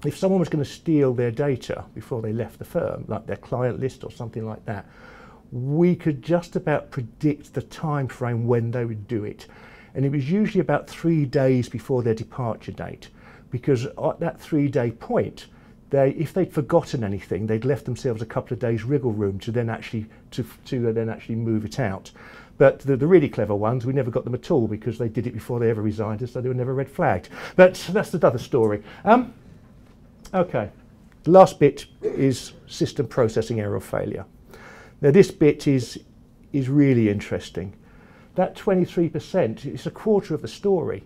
if someone was going to steal their data before they left the firm, like their client list or something like that, we could just about predict the time frame when they would do it. And it was usually about 3 days before their departure date, because at that 3-day point, if they'd forgotten anything, they'd left themselves a couple of days wriggle room to then actually move it out. But the really clever ones, we never got them at all because they did it before they ever resigned, so they were never red flagged. But that's another story. Okay, the last bit is system processing error failure. Now this bit is is really interesting. That 23% is a quarter of the story.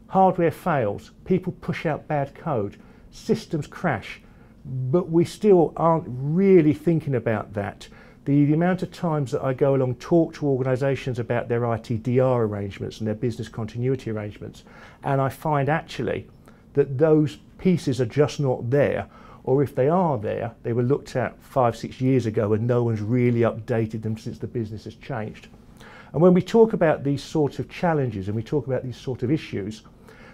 Hardware fails, people push out bad code, systems crash, but we still aren't really thinking about that. The amount of times that I go along, talk to organisations about their ITDR arrangements and their business continuity arrangements, and I find actually that those pieces are just not there, or if they are there, they were looked at 5-6 years ago and no one's really updated them since the business has changed. And when we talk about these sorts of challenges and we talk about these sort of issues,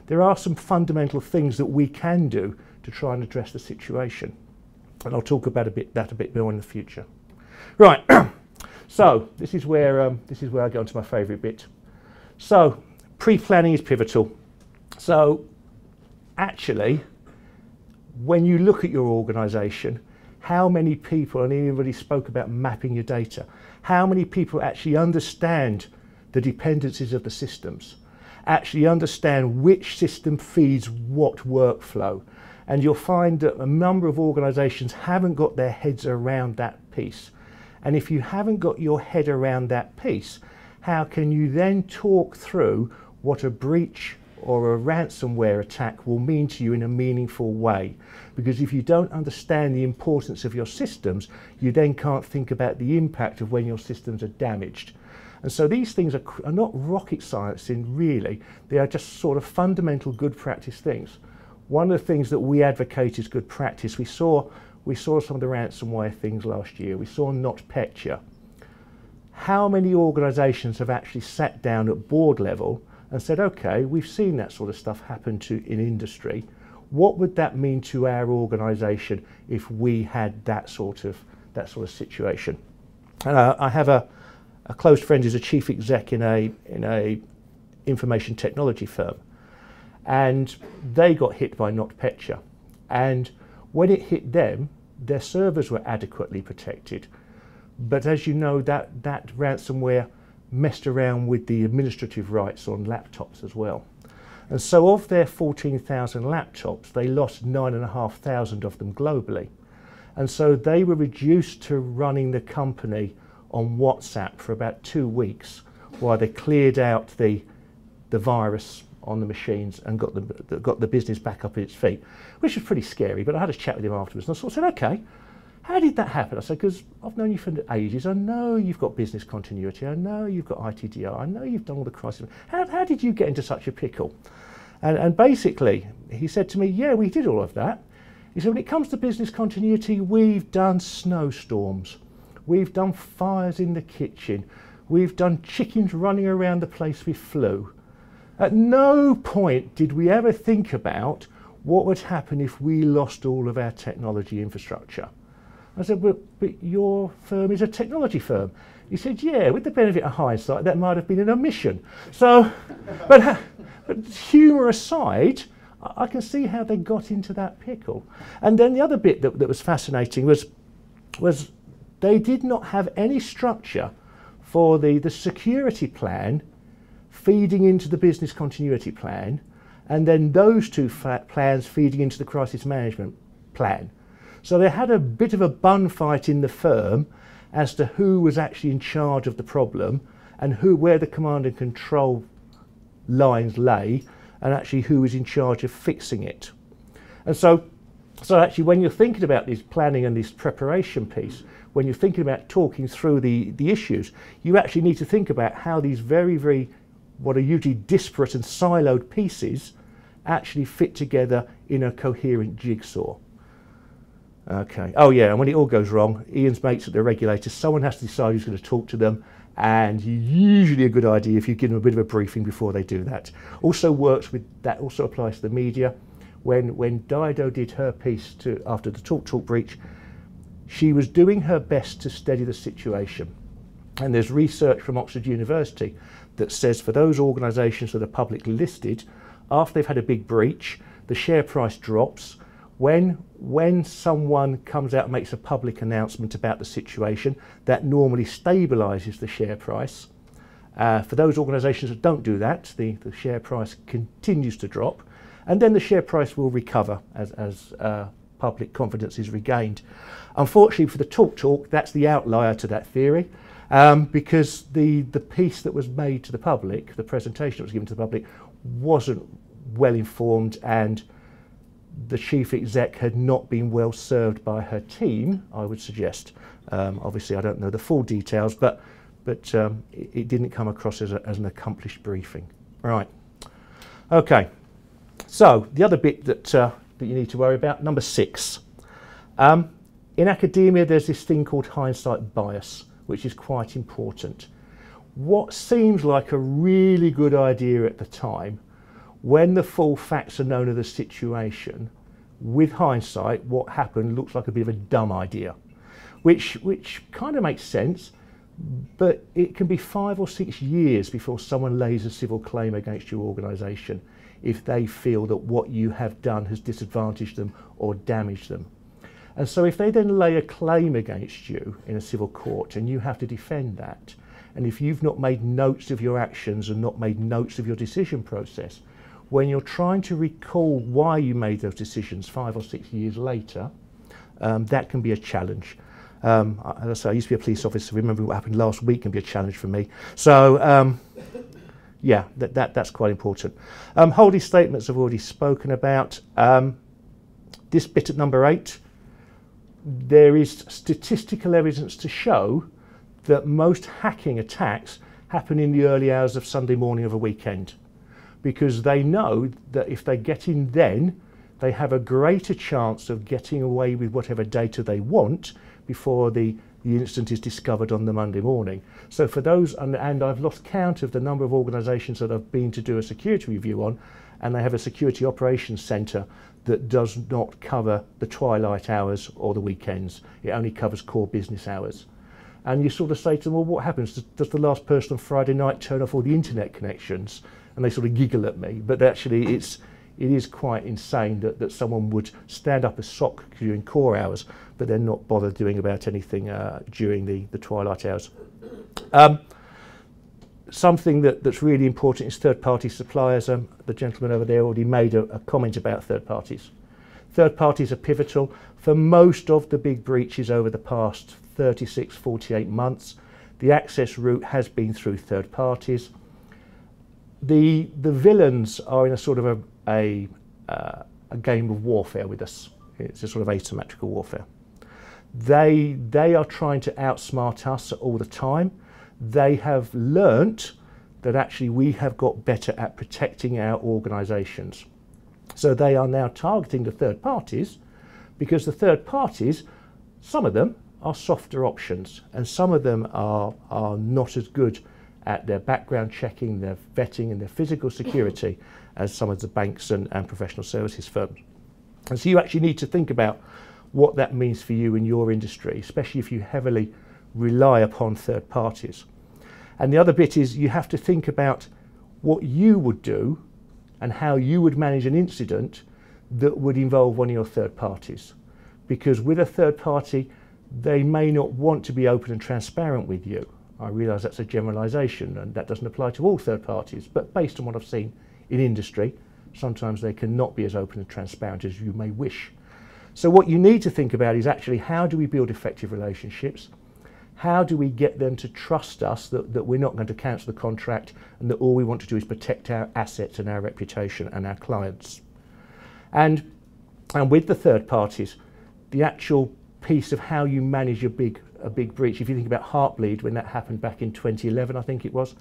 there are some fundamental things that we can do to try and address the situation. And I'll talk about that a bit more in the future. Right, so this is where I go into my favourite bit. So pre-planning is pivotal. So actually, when you look at your organisation, how many people, and everybody spoke about mapping your data, how many people actually understand the dependencies of the systems, actually understand which system feeds what workflow? And you'll find that a number of organisations haven't got their heads around that piece. And if you haven't got your head around that piece, how can you then talk through what a breach or a ransomware attack will mean to you in a meaningful way? Because if you don't understand the importance of your systems, you then can't think about the impact of when your systems are damaged. And so these things are not rocket science in really, they are just sort of fundamental good practice things. One of the things that we advocate is good practice. We saw some of the ransomware things last year. We saw NotPetya. How many organisations have actually sat down at board level and said, okay, we've seen that sort of stuff happen in industry. What would that mean to our organisation if we had that sort of situation? And I have a close friend who's a chief exec in a information technology firm, and they got hit by NotPetya. And when it hit them, their servers were adequately protected. But as you know, that ransomware messed around with the administrative rights on laptops as well. And so of their 14,000 laptops, they lost 9,500 of them globally. And so they were reduced to running the company on WhatsApp for about 2 weeks while they cleared out the virus on the machines and got the business back up on its feet, which was pretty scary. But I had a chat with him afterwards and I sort of said, okay, how did that happen? I said, because I've known you for ages. I know you've got business continuity. I know you've got ITDR. I know you've done all the crisis. How did you get into such a pickle? And basically, he said to me, yeah, we did all of that. He said, when it comes to business continuity, we've done snowstorms. We've done fires in the kitchen. We've done chickens running around the place with flu. At no point did we ever think about what would happen if we lost all of our technology infrastructure. I said, but your firm is a technology firm. He said, yeah, with the benefit of hindsight, that might have been an omission. So, but humour aside, I can see how they got into that pickle. And then the other bit that was fascinating was they did not have any structure for the security plan feeding into the business continuity plan, and then those two plans feeding into the crisis management plan. So they had a bit of a bun fight in the firm as to who was actually in charge of the problem and where the command and control lines lay, and actually who was in charge of fixing it. And so actually when you're thinking about this planning and this preparation piece, when you're thinking about talking through the issues, you actually need to think about how these very what are usually disparate and siloed pieces actually fit together in a coherent jigsaw. Okay. Oh yeah, and when it all goes wrong, Ian's mates at the regulators, someone has to decide who's going to talk to them, and usually a good idea if you give them a bit of a briefing before they do that. Also applies to the media. When Dido did her piece after the TalkTalk breach, she was doing her best to steady the situation. And there's research from Oxford University that says for those organisations that are publicly listed, after they've had a big breach, the share price drops. When someone comes out and makes a public announcement about the situation, that normally stabilises the share price. For those organisations that don't do that, the share price continues to drop, and then the share price will recover as public confidence is regained. Unfortunately for the TalkTalk, that's the outlier to that theory. because the piece that was made to the public, the presentation that was given to the public, wasn't well informed, and the chief exec had not been well served by her team, I would suggest. Obviously, I don't know the full details, but it didn't come across as an accomplished briefing. Right. Okay. So the other bit that you need to worry about, number 6. In academia, there's this thing called hindsight bias, which is quite important. What seems like a really good idea at the time, when the full facts are known of the situation, with hindsight, what happened looks like a bit of a dumb idea, which kind of makes sense, but it can be 5 or 6 years before someone lays a civil claim against your organisation if they feel that what you have done has disadvantaged them or damaged them. And so if they then lay a claim against you in a civil court and you have to defend that, and if you've not made notes of your actions and not made notes of your decision process, when you're trying to recall why you made those decisions 5 or 6 years later, that can be a challenge. As I say, I used to be a police officer. Remembering what happened last week can be a challenge for me. So, yeah, that's quite important. Holding statements I've already spoken about. This bit at number 8, there is statistical evidence to show that most hacking attacks happen in the early hours of Sunday morning of a weekend, because they know that if they get in then, they have a greater chance of getting away with whatever data they want before the incident is discovered on the Monday morning. So for those, and I've lost count of the number of organisations that I've been to do a security review on, and they have a security operations centre that does not cover the twilight hours or the weekends. It only covers core business hours. And you sort of say to them, well, what happens? Does the last person on Friday night turn off all the internet connections? And they sort of giggle at me. But actually, it is quite insane that someone would stand up a SOC during core hours, but then not bother doing about anything during the twilight hours. Something that's really important is third-party suppliers. The gentleman over there already made a comment about third parties. Third parties are pivotal. For most of the big breaches over the past 36, 48 months, the access route has been through third parties. The villains are in a sort of a game of warfare with us. It's a sort of asymmetrical warfare. They are trying to outsmart us all the time. They have learnt that actually we have got better at protecting our organisations. So they are now targeting the third parties, because the third parties, some of them are softer options, and some of them are not as good at their background checking, their vetting and their physical security as some of the banks and professional services firms. And so you actually need to think about what that means for you in your industry, especially if you heavily rely upon third parties. And the other bit is you have to think about what you would do and how you would manage an incident that would involve one of your third parties. Because with a third party, they may not want to be open and transparent with you. I realise that's a generalisation and that doesn't apply to all third parties, but based on what I've seen in industry, sometimes they cannot be as open and transparent as you may wish. So what you need to think about is actually how do we build effective relationships? How do we get them to trust us that we're not going to cancel the contract and that all we want to do is protect our assets and our reputation and our clients? And with the third parties, the actual piece of how you manage a big breach, if you think about Heartbleed, when that happened back in 2011, I think it was,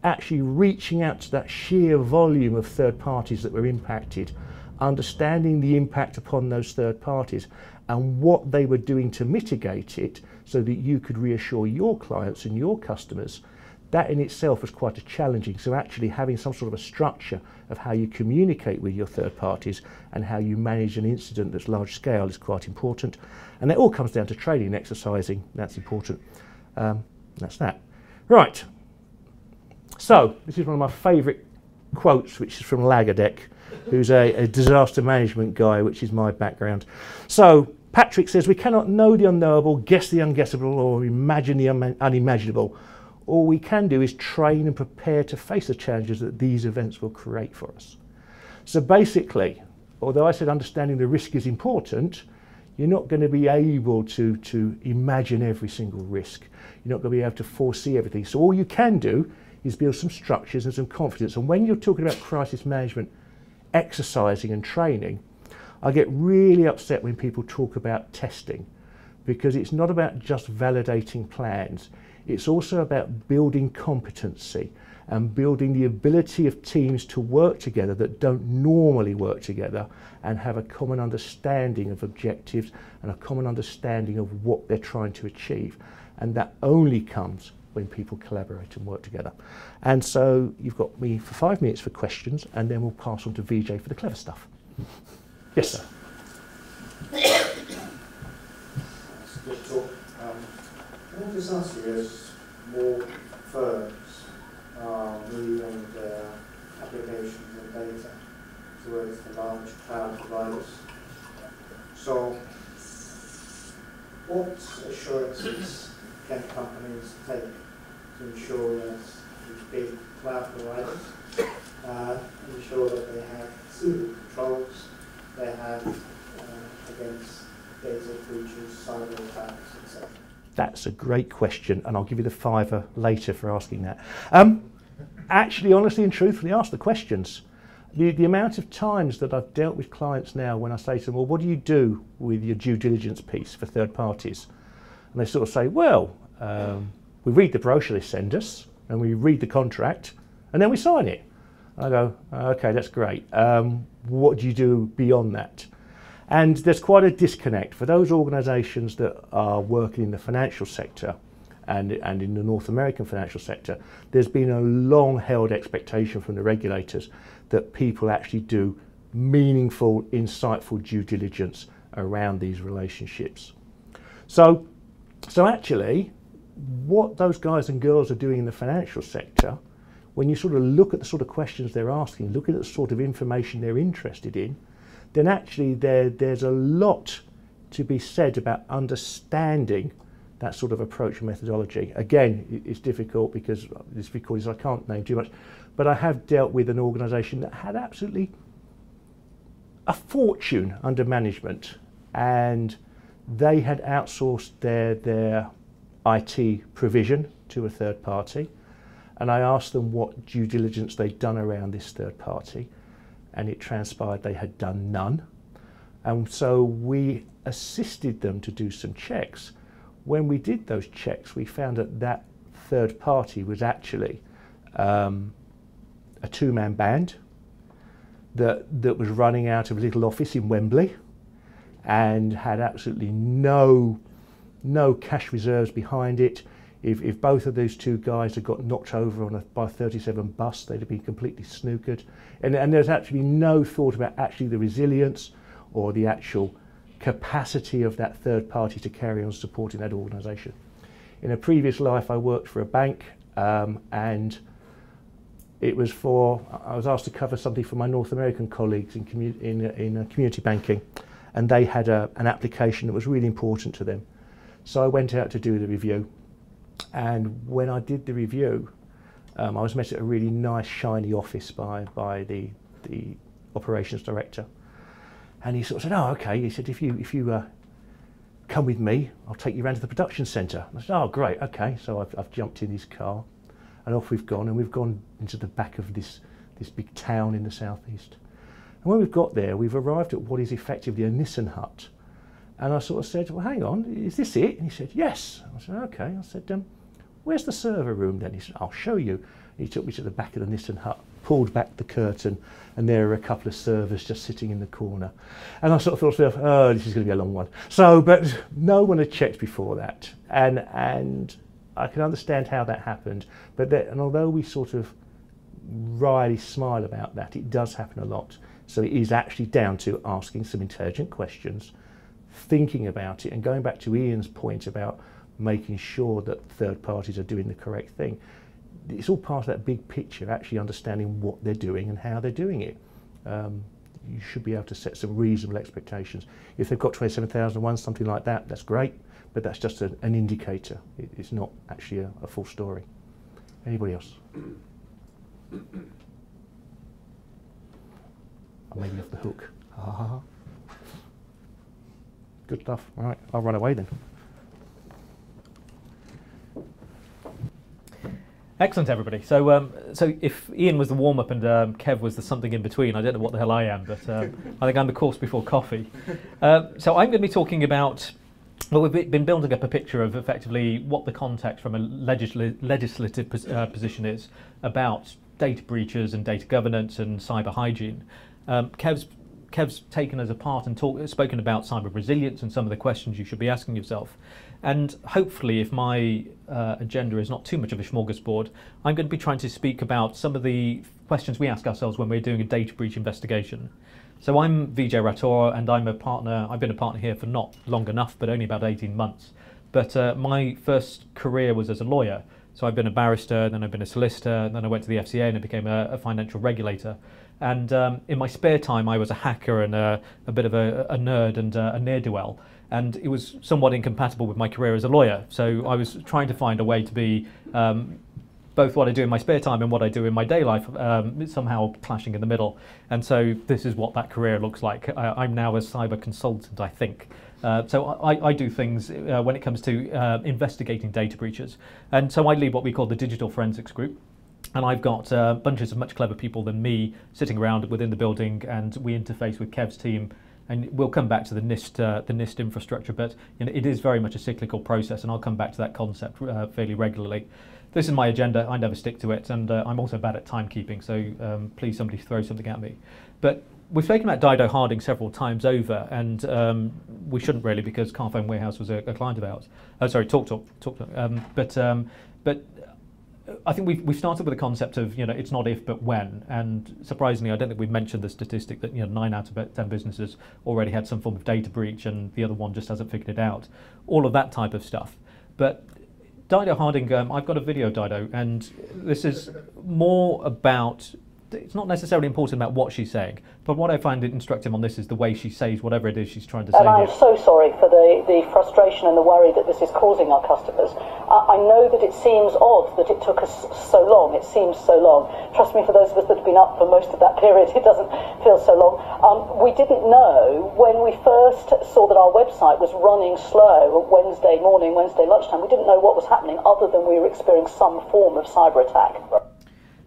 actually reaching out to that sheer volume of third parties that were impacted, understanding the impact upon those third parties and what they were doing to mitigate it so that you could reassure your clients and your customers, that in itself was quite challenging. So actually having some sort of a structure of how you communicate with your third parties and how you manage an incident that's large scale is quite important. And it all comes down to training and exercising. That's important. That's that. Right. So this is one of my favourite quotes, which is from Lagardère, who's a disaster management guy, which is my background. So Patrick says, we cannot know the unknowable, guess the unguessable, or imagine the unimaginable. All we can do is train and prepare to face the challenges that these events will create for us. So basically, although I said understanding the risk is important, you're not going to be able to imagine every single risk. You're not going to be able to foresee everything. So all you can do is build some structures and some confidence. And when you're talking about crisis management, exercising and training, I get really upset when people talk about testing, because it's not about just validating plans. It's also about building competency and building the ability of teams to work together that don't normally work together and have a common understanding of objectives and a common understanding of what they're trying to achieve. And that only comes when people collaborate and work together. And so you've got me for 5 minutes for questions, and then we'll pass on to VJ for the clever stuff. Yes, sir. That's a good talk. Can I just ask you, as more firms are moving their applications and data towards the large cloud providers, so what assurances can companies take to ensure that these big cloud providers ensure that they have suitable controls, they have against data breaches, cyber attacks, etc.? That's a great question, and I'll give you the fiver later for asking that. Actually, honestly and truthfully, ask the questions. The amount of times that I've dealt with clients now when I say to them, well, what do you do with your due diligence piece for third parties? And they sort of say, well, we read the brochure they send us, and we read the contract, and then we sign it. I go, okay, that's great. What do you do beyond that? And there's quite a disconnect for those organisations that are working in the financial sector and in the North American financial sector. There's been a long-held expectation from the regulators that people actually do meaningful, insightful due diligence around these relationships. So actually, what those guys and girls are doing in the financial sector, when you sort of look at the sort of questions they're asking, look at the sort of information they're interested in, then actually there's a lot to be said about understanding that sort of approach and methodology. Again, it's difficult because I can't name too much, but I have dealt with an organisation that had absolutely a fortune under management, and they had outsourced their IT provision to a third party, and I asked them what due diligence they'd done around this third party, and it transpired they had done none. And so we assisted them to do some checks. When we did those checks, we found that that third party was actually a two-man band that was running out of a little office in Wembley and had absolutely no cash reserves behind it. If both of those two guys had got knocked over by a 37 bus, they'd have been completely snookered. And there's actually no thought about actually the resilience or the actual capacity of that third party to carry on supporting that organisation. In a previous life, I worked for a bank, and it was I was asked to cover something for my North American colleagues in community banking, and they had an application that was really important to them. So I went out to do the review. And when I did the review, I was met at a really nice, shiny office by the operations director. And he sort of said, oh, okay. He said, if you come with me, I'll take you around to the production centre. I said, oh, great, okay. So I've jumped in his car, and off we've gone. And we've gone into the back of this big town in the southeast. And when we've got there, we've arrived at what is effectively a Nissan hut. And I sort of said, well, hang on, is this it? And he said, yes. I said, okay. I said, where's the server room then? He said, I'll show you. And he took me to the back of the Nissan hut, pulled back the curtain, and there were a couple of servers just sitting in the corner. And I sort of thought to myself, oh, this is going to be a long one. So, but no one had checked before that. And I can understand how that happened. And although we sort of wryly smile about that, it does happen a lot. So it is actually down to asking some intelligent questions, thinking about it, and going back to Ian's point about making sure that third parties are doing the correct thing. It's all part of that big picture, actually understanding what they're doing and how they're doing it. You should be able to set some reasonable expectations. If they've got 27,001, something like that, that's great, but that's just an indicator. It's not actually a full story. Anybody else? I may be off the hook. Good. Good stuff. All right, I'll run away then. Excellent, everybody. So, so if Ian was the warm-up and Kev was the something in between, I don't know what the hell I am, but I think I'm the course before coffee. So I'm going to be talking about, well, we've been building up a picture of effectively what the context from a legislative position is about data breaches and data governance and cyber hygiene. Kev's taken us apart and spoken about cyber resilience and some of the questions you should be asking yourself. And hopefully, if my agenda is not too much of a smorgasbord, I'm going to be trying to speak about some of the questions we ask ourselves when we're doing a data breach investigation. So I'm Vijay Rator, and I'm a partner. I've been a partner here for not long enough, but only about 18 months. But my first career was as a lawyer. So I've been a barrister, then I've been a solicitor, then I went to the FCA and I became a financial regulator. And in my spare time, I was a hacker and a bit of a nerd and a ne'er-do-well. And it was somewhat incompatible with my career as a lawyer. So I was trying to find a way to be both what I do in my spare time and what I do in my day life somehow clashing in the middle. And so this is what that career looks like. I'm now a cyber consultant, I think. So I do things when it comes to investigating data breaches. And so I lead what we call the digital forensics group. And I've got bunches of much clever people than me sitting around within the building, and we interface with Kev's team. And we'll come back to the NIST infrastructure, but you know, it is very much a cyclical process, and I'll come back to that concept fairly regularly. This is my agenda. I never stick to it, and I'm also bad at timekeeping, so please somebody throw something at me. But we've spoken about Dido Harding several times over, and we shouldn't really, because Carphone Warehouse was a client of ours. Sorry, Talk. But I think we've started with the concept of, you know, it's not if but when, and surprisingly I don't think we've mentioned the statistic that, you know, 9 out of 10 businesses already had some form of data breach and the other one just hasn't figured it out. All of that type of stuff. But Dido Harding, I've got a video of Dido, and this is more about, it's not necessarily important about what she's saying, but what I find instructive on this is the way she says whatever it is she's trying to say. And I'm so sorry for the frustration and the worry that this is causing our customers. I know that it seems odd that it took us so long. It seems so long. Trust me, for those of us that have been up for most of that period, it doesn't feel so long. We didn't know when we first saw that our website was running slow Wednesday morning, Wednesday lunchtime. We didn't know what was happening other than we were experiencing some form of cyber attack.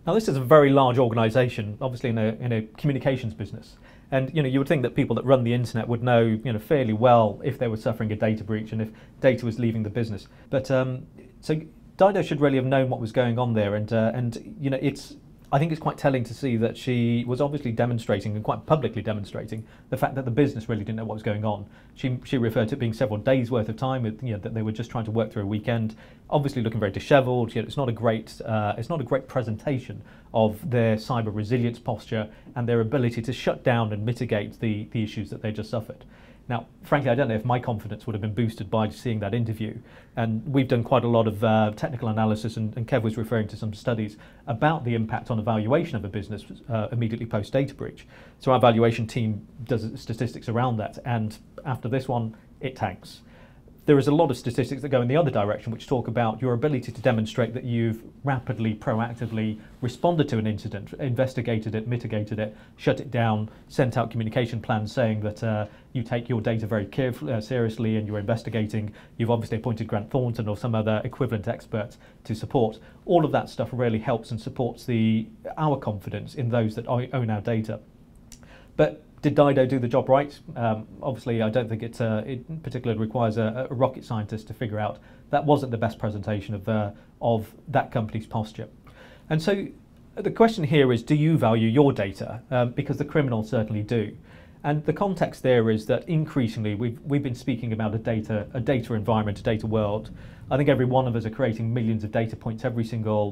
Now this is a very large organisation, obviously in a communications business, and you know, you would think that people that run the internet would know, you know, fairly well if they were suffering a data breach and if data was leaving the business. But so Dido should really have known what was going on there, and you know, I think it's quite telling to see that she was obviously demonstrating, and quite publicly demonstrating, the fact that the business really didn't know what was going on. She referred to it being several days worth of time, with, you know, that they were just trying to work through a weekend, obviously looking very dishevelled. You know, it's not a great presentation of their cyber resilience posture and their ability to shut down and mitigate the issues that they just suffered. Now, frankly, I don't know if my confidence would have been boosted by seeing that interview. And we've done quite a lot of technical analysis, and Kev was referring to some studies about the impact on evaluation of a business immediately post data breach. So our valuation team does statistics around that, and after this one, it tanks. There is a lot of statistics that go in the other direction, which talk about your ability to demonstrate that you've rapidly, proactively responded to an incident, investigated it, mitigated it, shut it down, sent out communication plans saying that you take your data very seriously and you're investigating. You've obviously appointed Grant Thornton or some other equivalent expert to support. All of that stuff really helps and supports our confidence in those that own our data. But did Dido do the job right? Obviously, I don't think it particularly requires a rocket scientist to figure out that wasn't the best presentation of that company's posture. And so the question here is, do you value your data? Because the criminals certainly do. And the context there is that increasingly we've been speaking about a data environment, a data world. I think every one of us are creating millions of data points every single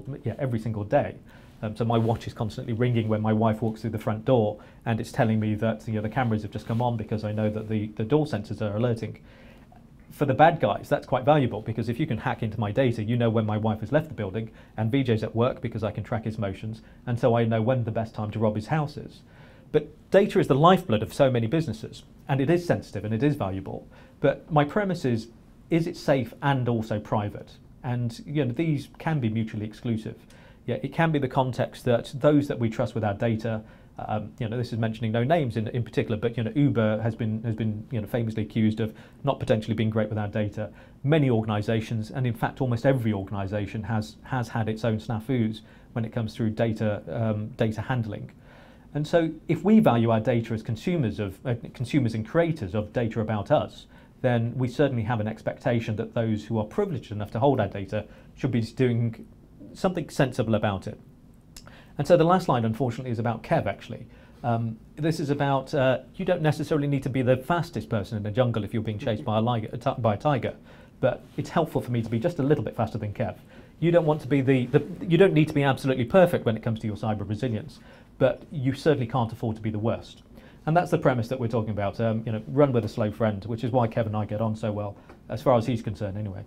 day. So my watch is constantly ringing when my wife walks through the front door, and it's telling me that, you know, the cameras have just come on because I know that the door sensors are alerting. For the bad guys, that's quite valuable, because if you can hack into my data, you know when my wife has left the building, and VJ's at work because I can track his motions, and so I know when the best time to rob his house is. But data is the lifeblood of so many businesses, and it is sensitive and it is valuable. But my premise is it safe and also private? And you know, these can be mutually exclusive. Yeah, it can be the context that those that we trust with our data, this is mentioning no names in particular, but Uber has been famously accused of not potentially being great with our data. Many organisations, and in fact almost every organisation, has had its own snafus when it comes through data handling. And so, if we value our data as consumers and creators of data about us, then we certainly have an expectation that those who are privileged enough to hold our data should be doing something sensible about it. And so the last line, unfortunately, is about Kev, actually. This is about, you don't necessarily need to be the fastest person in the jungle if you're being chased by a tiger, but it's helpful for me to be just a little bit faster than Kev. You don't want to be you don't need to be absolutely perfect when it comes to your cyber resilience, but you certainly can't afford to be the worst. And that's the premise that we're talking about, run with a slow friend, which is why Kev and I get on so well, as far as he's concerned anyway.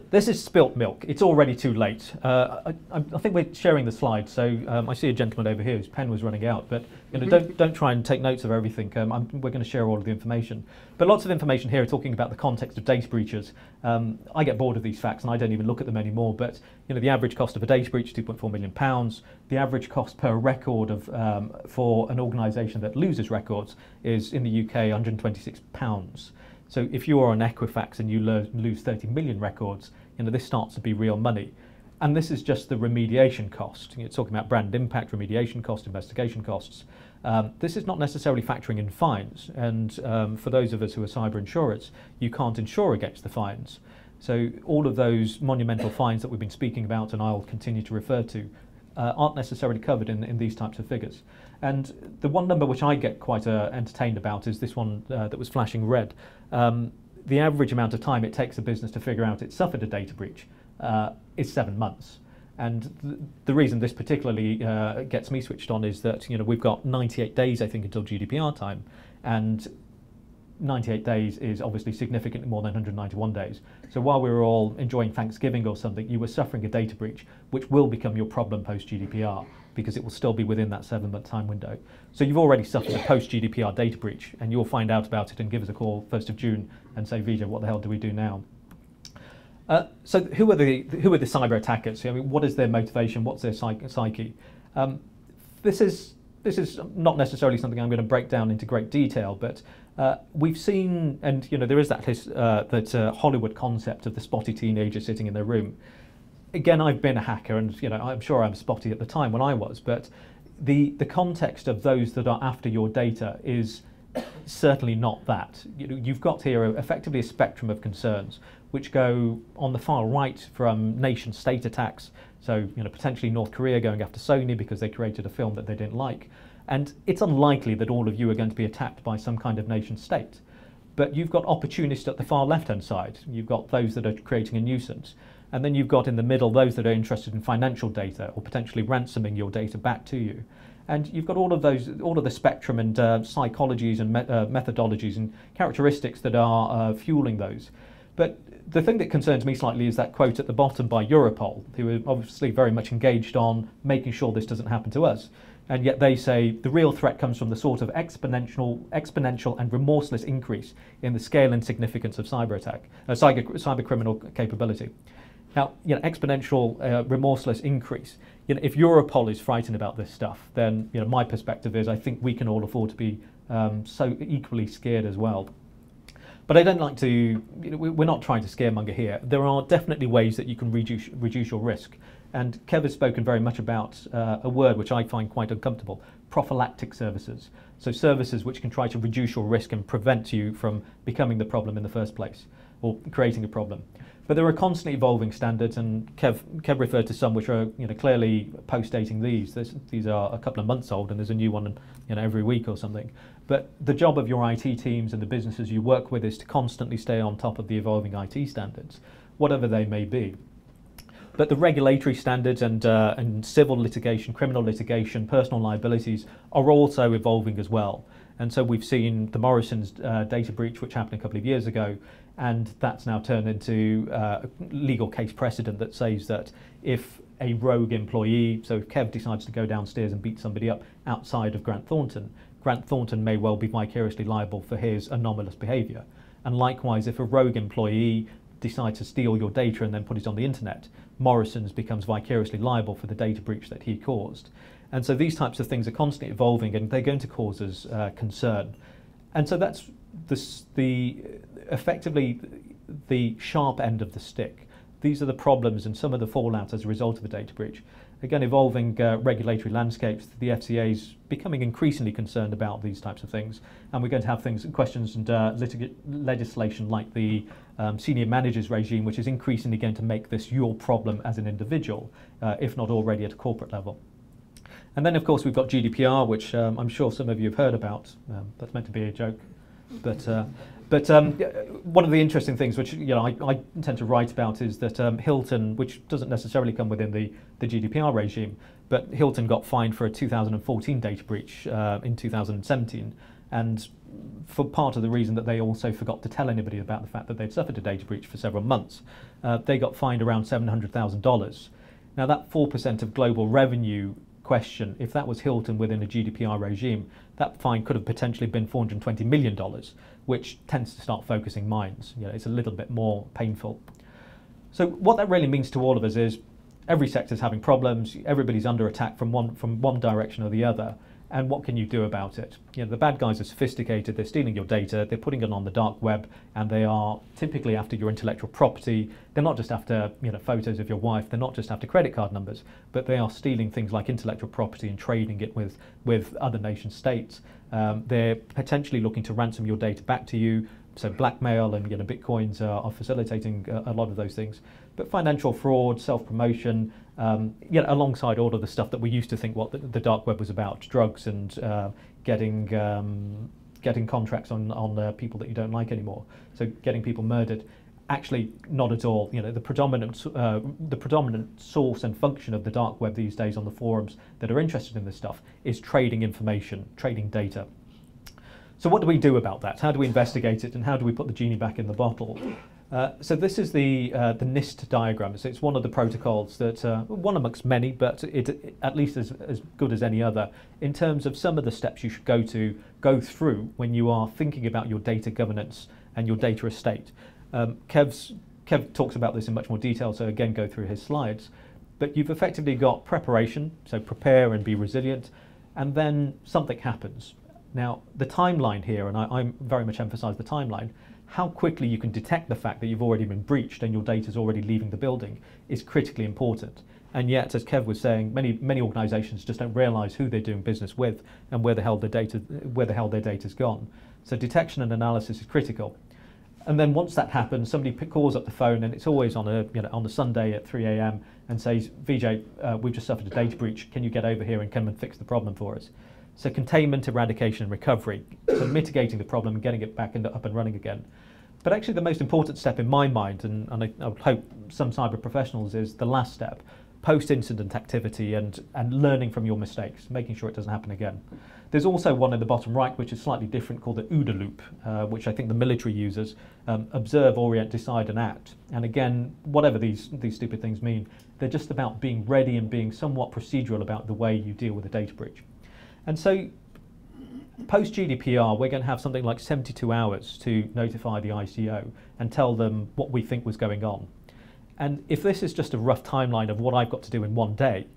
This is spilt milk. It's already too late. I think we're sharing the slide, so I see a gentleman over here whose pen was running out, but don't try and take notes of everything. We're going to share all of the information. But lots of information here talking about the context of data breaches. I get bored of these facts and I don't even look at them anymore, but the average cost of a data breach is £2.4 million. The average cost per record for an organisation that loses records is in the UK £126. So if you are on Equifax and you lose 30 million records, this starts to be real money. And this is just the remediation cost. You're talking about brand impact, remediation cost, investigation costs. This is not necessarily factoring in fines. And for those of us who are cyber insurers, you can't insure against the fines. So all of those monumental fines that we've been speaking about, and I'll continue to refer to, aren't necessarily covered in these types of figures. And the one number which I get quite entertained about is this one that was flashing red. The average amount of time it takes a business to figure out it's suffered a data breach is 7 months. And the reason this particularly gets me switched on is that we've got 98 days, I think, until GDPR time, and 98 days is obviously significantly more than 191 days. So while we were all enjoying Thanksgiving or something, you were suffering a data breach, which will become your problem post-GDPR, because it will still be within that 7-month time window. So you've already suffered a post-GDPR data breach, and you'll find out about it and give us a call 1st of June and say, Vijay, what the hell do we do now? So who are the cyber attackers? I mean, what is their motivation? What's their psyche? This is not necessarily something I'm going to break down into great detail, but we've seen, and there is that Hollywood concept of the spotty teenager sitting in their room. Again, I've been a hacker, and I'm sure I'm spotty at the time when I was, but the context of those that are after your data is certainly not that. You've got here effectively a spectrum of concerns which go on the far right from nation-state attacks, so potentially North Korea going after Sony because they created a film that they didn't like, and it's unlikely that all of you are going to be attacked by some kind of nation-state. But you've got opportunists at the far left-hand side. You've got those that are creating a nuisance. And then you've got in the middle those that are interested in financial data or potentially ransoming your data back to you. And you've got all of the spectrum and psychologies and methodologies and characteristics that are fueling those. But the thing that concerns me slightly is that quote at the bottom by Europol, who are obviously very much engaged on making sure this doesn't happen to us. And yet they say the real threat comes from the sort of exponential and remorseless increase in the scale and significance of cyber criminal capability. Now, exponential, remorseless increase. If Europol is frightened about this stuff, then my perspective is I think we can all afford to be so equally scared as well. But I don't like to. We're not trying to scaremonger here. There are definitely ways that you can reduce your risk. And Kev has spoken very much about a word which I find quite uncomfortable: prophylactic services. So services which can try to reduce your risk and prevent you from becoming the problem in the first place, or creating a problem. But there are constantly evolving standards, and Kev referred to some which are clearly post-dating these. These are a couple of months old, and there's a new one every week or something. But the job of your IT teams and the businesses you work with is to constantly stay on top of the evolving IT standards, whatever they may be. But the regulatory standards and civil litigation, criminal litigation, personal liabilities are also evolving as well. And so we've seen the Morrison's data breach, which happened a couple of years ago, and that's now turned into a legal case precedent that says that if a rogue employee, so if Kev decides to go downstairs and beat somebody up outside of Grant Thornton may well be vicariously liable for his anomalous behaviour. And likewise, if a rogue employee decide to steal your data and then put it on the internet, Morrison's becomes vicariously liable for the data breach that he caused. And so these types of things are constantly evolving, and they're going to cause us concern. And so that's effectively the sharp end of the stick. These are the problems and some of the fallout as a result of a data breach. Again, evolving regulatory landscapes, the FCA is becoming increasingly concerned about these types of things, and we're going to have questions and legislation like the senior managers regime, which is increasingly going to make this your problem as an individual, if not already at a corporate level. And then, of course, we've got GDPR, which I'm sure some of you have heard about. That's meant to be a joke, but one of the interesting things, which I tend to write about, is that Hilton, which doesn't necessarily come within the GDPR regime, but Hilton got fined for a 2014 data breach in 2017, and for part of the reason that they also forgot to tell anybody about the fact that they'd suffered a data breach for several months. They got fined around $700,000. Now, that 4% of global revenue question, if that was Hilton within a GDPR regime, that fine could have potentially been $420 million, which tends to start focusing minds. It's a little bit more painful. So what that really means to all of us is every sector is having problems, everybody's under attack from one direction or the other, and what can you do about it? The bad guys are sophisticated, they're stealing your data, they're putting it on the dark web, and they are typically after your intellectual property. They're not just after photos of your wife, they're not just after credit card numbers, but they are stealing things like intellectual property and trading it with other nation states. They're potentially looking to ransom your data back to you, so blackmail and bitcoins are facilitating a lot of those things. But financial fraud, self-promotion, alongside all of the stuff that we used to think what the dark web was about, drugs and getting contracts on people that you don't like anymore, so getting people murdered. Actually, not at all. The predominant source and function of the dark web these days on the forums that are interested in this stuff is trading information, trading data. So what do we do about that? How do we investigate it, and how do we put the genie back in the bottle? So this is the NIST diagram. So it's one of the protocols that, one amongst many, but it at least as good as any other, in terms of some of the steps you should go through when you are thinking about your data governance and your data estate. Kev talks about this in much more detail, so again, go through his slides. But you've effectively got preparation, so prepare and be resilient, and then something happens. Now, the timeline here, and I very much emphasize the timeline, how quickly you can detect the fact that you've already been breached and your data is already leaving the building is critically important. And yet, as Kev was saying, many organizations just don't realize who they're doing business with and where the hell their data's gone. So detection and analysis is critical. And then once that happens, somebody calls up the phone, and it's always on a Sunday at 3 a.m. and says, "VJ, we've just suffered a data breach. Can you get over here and come and fix the problem for us?" So containment, eradication, and recovery. So mitigating the problem and getting it back up and running again. But actually the most important step in my mind, and I would hope some cyber professionals, is the last step, post-incident activity and learning from your mistakes, making sure it doesn't happen again. There's also one in the bottom right, which is slightly different, called the OODA loop, which I think the military uses, observe, orient, decide, and act. And again, whatever these stupid things mean, they're just about being ready and being somewhat procedural about the way you deal with a data breach. And so, post-GDPR, we're going to have something like 72 hours to notify the ICO and tell them what we think was going on. And if this is just a rough timeline of what I've got to do in one day,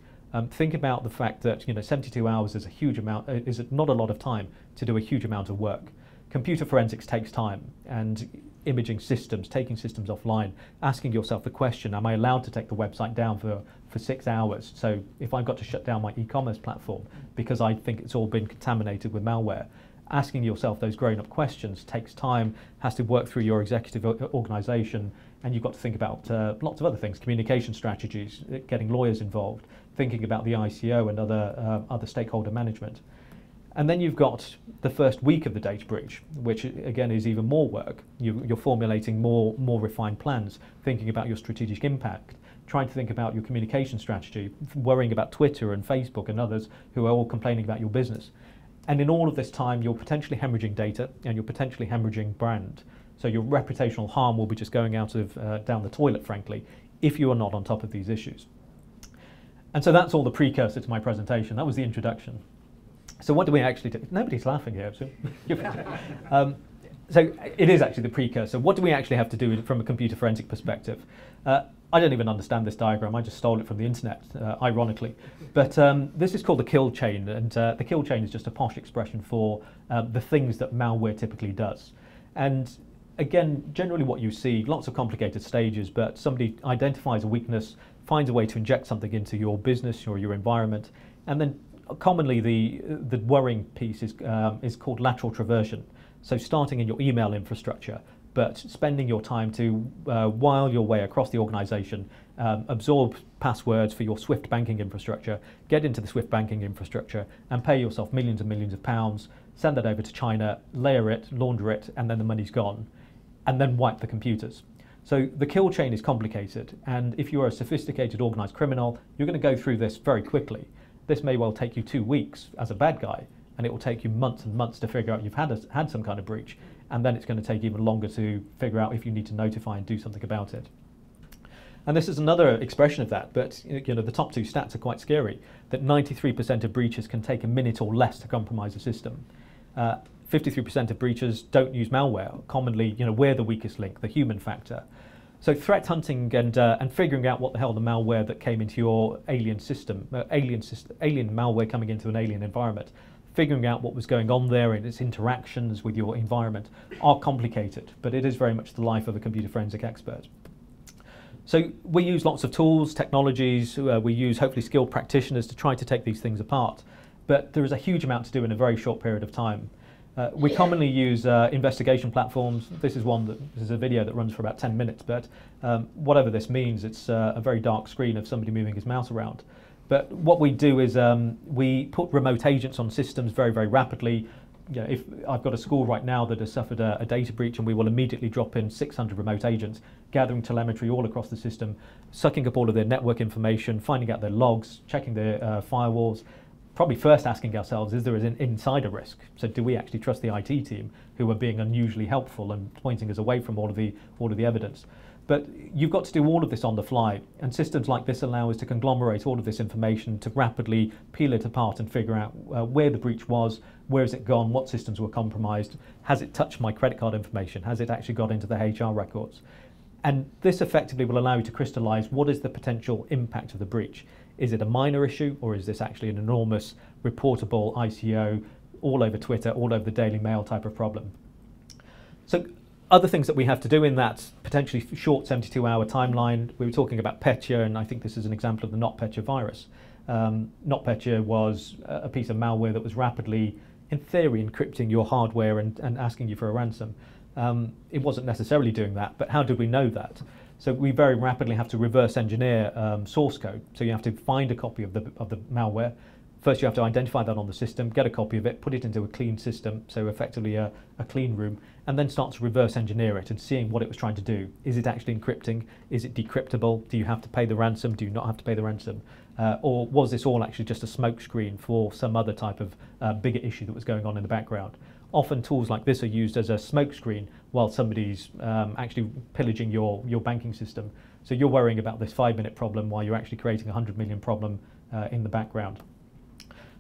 think about the fact that 72 hours is a huge amount, is not a lot of time to do a huge amount of work. Computer forensics takes time, and imaging systems, taking systems offline, asking yourself the question, am I allowed to take the website down for 6 hours? So if I've got to shut down my e-commerce platform because I think it's all been contaminated with malware, asking yourself those grown-up questions takes time, has to work through your executive organization, and you've got to think about lots of other things, communication strategies, getting lawyers involved, thinking about the ICO and other stakeholder management. And then you've got the first week of the data breach, which again is even more work. You're formulating more refined plans, thinking about your strategic impact, trying to think about your communication strategy, worrying about Twitter and Facebook and others who are all complaining about your business. And in all of this time, you're potentially hemorrhaging data and you're potentially hemorrhaging brand. So your reputational harm will be just going out of down the toilet, frankly, if you are not on top of these issues. And so that's all the precursor to my presentation. That was the introduction. So what do we actually do? Nobody's laughing here. So So it is actually the precursor. What do we actually have to do from a computer forensic perspective? I don't even understand this diagram. I just stole it from the internet, ironically. But this is called the kill chain, and the kill chain is just a posh expression for the things that malware typically does. And again, generally what you see, lots of complicated stages, but somebody identifies a weakness, finds a way to inject something into your business or your environment, and then commonly the worrying piece is called lateral traversion. So starting in your email infrastructure, but spending your time to wile your way across the organization, absorb passwords for your Swift banking infrastructure, get into the Swift banking infrastructure and pay yourself millions and millions of pounds, send that over to China, layer it, launder it, and then the money's gone, and then wipe the computers. So the kill chain is complicated, and if you're a sophisticated organized criminal, you're going to go through this very quickly. This may well take you 2 weeks as a bad guy, and it will take you months and months to figure out you've had some kind of breach, and then it's going to take even longer to figure out if you need to notify and do something about it. And this is another expression of that, but you know, the top two stats are quite scary, that 93% of breaches can take a minute or less to compromise a system. 53% of breaches don't use malware. Commonly, you know, we're the weakest link, the human factor. So threat hunting and figuring out what the hell the malware that came into your alien system, alien malware coming into an alien environment, figuring out what was going on there and its interactions with your environment are complicated, but it is very much the life of a computer forensic expert. So we use lots of tools, technologies, we use hopefully skilled practitioners to try to take these things apart, but there is a huge amount to do in a very short period of time. We commonly use investigation platforms. This is a video that runs for about 10 minutes, but whatever this means, it's a very dark screen of somebody moving his mouse around. But what we do is we put remote agents on systems very, very rapidly. You know, if I've got a school right now that has suffered a data breach, and we will immediately drop in 600 remote agents, gathering telemetry all across the system, sucking up all of their network information, finding out their logs, checking their firewalls, probably first asking ourselves, is there an insider risk? So do we actually trust the IT team who are being unusually helpful and pointing us away from all of the evidence? But you've got to do all of this on the fly, and systems like this allow us to conglomerate all of this information to rapidly peel it apart and figure out where the breach was, where has it gone, what systems were compromised, has it touched my credit card information, has it actually got into the HR records? And this effectively will allow you to crystallize what is the potential impact of the breach. Is it a minor issue, or is this actually an enormous reportable ICO all over Twitter, all over the Daily Mail type of problem? So other things that we have to do in that potentially short 72-hour timeline, we were talking about Petya, and I think this is an example of the NotPetya virus. NotPetya was a piece of malware that was rapidly, in theory, encrypting your hardware and asking you for a ransom. It wasn't necessarily doing that, but how did we know that? So we very rapidly have to reverse engineer source code. So you have to find a copy of the malware. First you have to identify that on the system, get a copy of it, put it into a clean system, so effectively a clean room, and then start to reverse engineer it and seeing what it was trying to do. Is it actually encrypting? Is it decryptable? Do you have to pay the ransom? Do you not have to pay the ransom? Or was this all actually just a smoke screen for some other type of bigger issue that was going on in the background? Often tools like this are used as a smoke screen while somebody's actually pillaging your banking system. So you're worrying about this 5-minute problem while you're actually creating a 100 million problem in the background.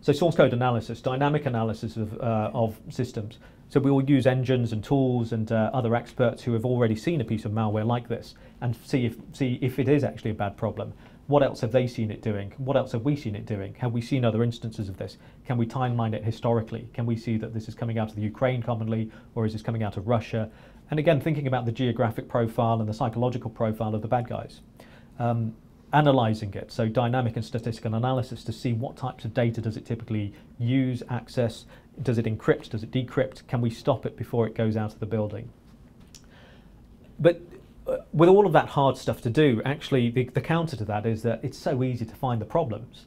So source code analysis, dynamic analysis of systems. So we will use engines and tools and other experts who have already seen a piece of malware like this and see if it is actually a bad problem. What else have they seen it doing? What else have we seen it doing? Have we seen other instances of this? Can we timeline it historically? Can we see that this is coming out of the Ukraine commonly, or is this coming out of Russia? And again, thinking about the geographic profile and the psychological profile of the bad guys. Analyzing it, so dynamic and statistical analysis to see what types of data does it typically use, access, does it encrypt, does it decrypt, can we stop it before it goes out of the building? But with all of that hard stuff to do, actually the counter to that is that it's so easy to find the problems.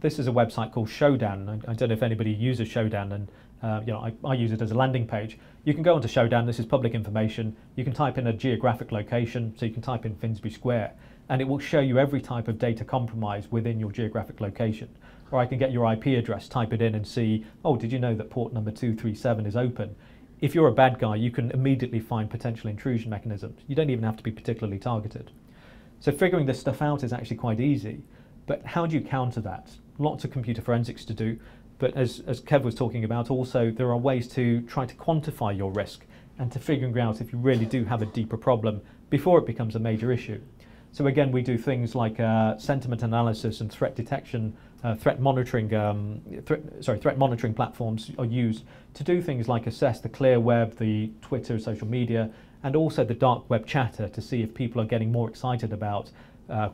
This is a website called Shodan. I don't know if anybody uses Shodan, and you know, I use it as a landing page. You can go onto Shodan, this is public information, you can type in a geographic location, so you can type in Finsbury Square, and it will show you every type of data compromise within your geographic location. Or I can get your IP address, type it in and see, oh, did you know that port number 237 is open? If you're a bad guy, you can immediately find potential intrusion mechanisms. You don't even have to be particularly targeted. So figuring this stuff out is actually quite easy, but how do you counter that? Lots of computer forensics to do, but as Kev was talking about, also there are ways to try to quantify your risk and to figuring out if you really do have a deeper problem before it becomes a major issue. So again, we do things like sentiment analysis and threat detection, threat monitoring platforms are used to do things like assess the clear web, the Twitter, social media, and also the dark web chatter to see if people are getting more excited about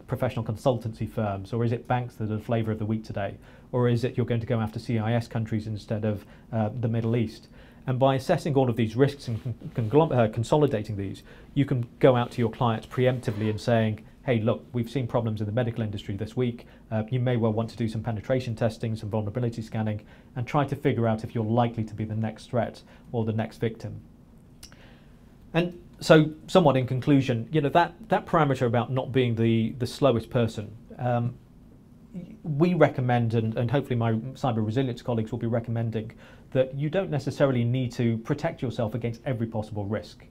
professional consultancy firms, or is it banks that are the flavour of the week today, or is it you're going to go after CIS countries instead of the Middle East. And by assessing all of these risks and consolidating these, you can go out to your clients preemptively and saying, hey, look, we've seen problems in the medical industry this week. You may well want to do some penetration testing, some vulnerability scanning, and try to figure out if you're likely to be the next threat or the next victim. And so, somewhat in conclusion, that parameter about not being the slowest person, we recommend, and hopefully my cyber resilience colleagues will be recommending, that you don't necessarily need to protect yourself against every possible risk.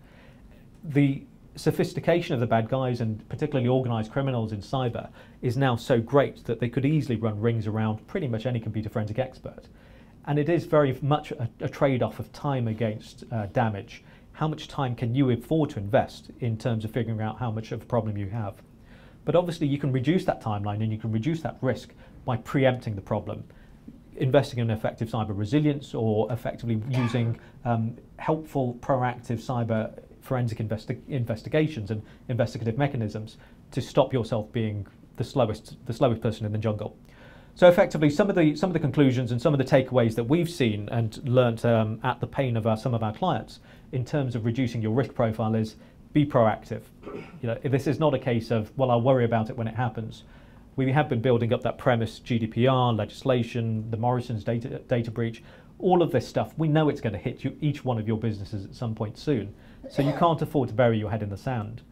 The sophistication of the bad guys, and particularly organised criminals in cyber, is now so great that they could easily run rings around pretty much any computer forensic expert. And it is very much a trade-off of time against damage. How much time can you afford to invest in terms of figuring out how much of a problem you have? But obviously you can reduce that timeline and you can reduce that risk by preempting the problem, investing in effective cyber resilience, or effectively using helpful proactive cyber forensic investigations and investigative mechanisms to stop yourself being the slowest person in the jungle. So effectively, some of the conclusions and some of the takeaways that we've seen and learnt at the pain of some of our clients in terms of reducing your risk profile is be proactive. This is not a case of, well, I'll worry about it when it happens. We have been building up that premise, GDPR, legislation, the Morrison's data breach, all of this stuff. We know it's going to hit each one of your businesses at some point soon. So you can't afford to bury your head in the sand.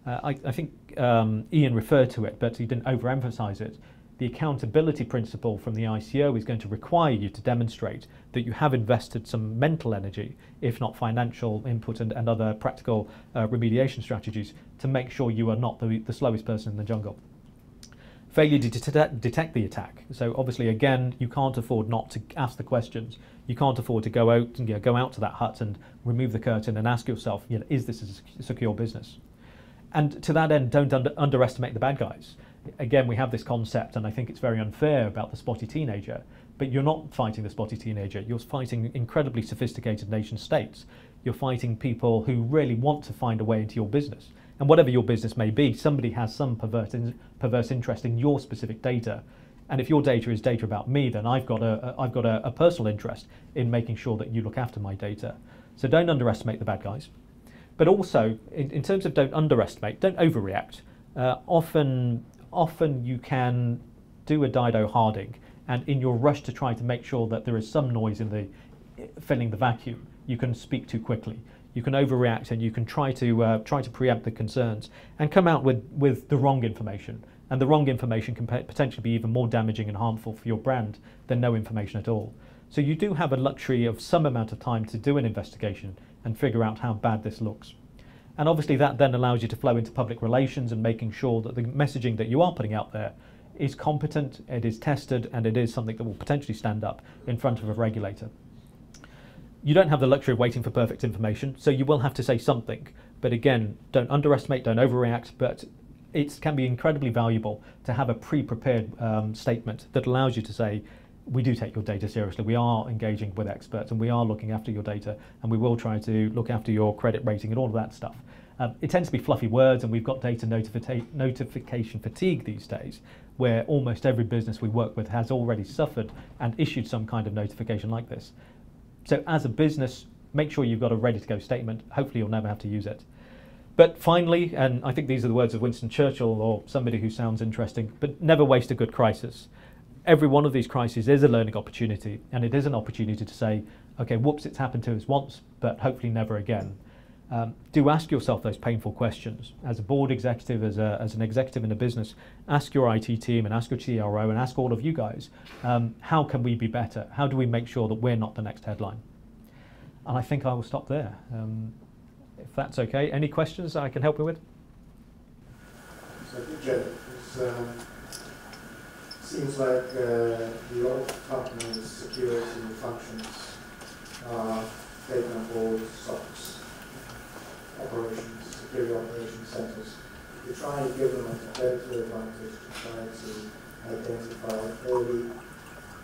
I think Ian referred to it, but he didn't overemphasize it. The accountability principle from the ICO is going to require you to demonstrate that you have invested some mental energy, if not financial input and other practical remediation strategies, to make sure you are not the slowest person in the jungle. Failure to detect the attack. So obviously, again, you can't afford not to ask the questions. You can't afford to go out and go out to that hut and remove the curtain and ask yourself, is this a secure business? And to that end, don't underestimate the bad guys. Again, we have this concept, and I think it's very unfair about the spotty teenager, but you're not fighting the spotty teenager. You're fighting incredibly sophisticated nation states. You're fighting people who really want to find a way into your business. And whatever your business may be, somebody has some perverse interest in your specific data. And if your data is data about me, then I've got a personal interest in making sure that you look after my data. So don't underestimate the bad guys. But also, in terms of don't underestimate, don't overreact. Often you can do a Dido Harding, and in your rush to try to make sure that there is some noise in filling the vacuum, you can speak too quickly. You can overreact, and you can try to preempt the concerns and come out with the wrong information. And the wrong information can potentially be even more damaging and harmful for your brand than no information at all. So you do have a luxury of some amount of time to do an investigation and figure out how bad this looks. And obviously that then allows you to flow into public relations and making sure that the messaging that you are putting out there is competent, it is tested, and it is something that will potentially stand up in front of a regulator. You don't have the luxury of waiting for perfect information, so you will have to say something. But again, don't underestimate, don't overreact, but it can be incredibly valuable to have a pre-prepared statement that allows you to say, we do take your data seriously, we are engaging with experts, and we are looking after your data, and we will try to look after your credit rating and all of that stuff. It tends to be fluffy words, and we've got data notification fatigue these days, where almost every business we work with has already suffered and issued some kind of notification like this. So as a business, make sure you've got a ready-to-go statement. Hopefully you'll never have to use it. But finally, and I think these are the words of Winston Churchill or somebody who sounds interesting, but never waste a good crisis. Every one of these crises is a learning opportunity, and it is an opportunity to say, okay, whoops, it's happened to us once, but hopefully never again. Do ask yourself those painful questions. As a board executive, as an executive in a business, ask your IT team and ask your CRO and ask all of you guys, how can we be better? How do we make sure that we're not the next headline? And I think I will stop there. If that's okay. Any questions I can help you with? So, Joe, seems like the old company's security functions are taken on board SOX operations, security operations centres, to try and give them a competitive advantage to try to identify early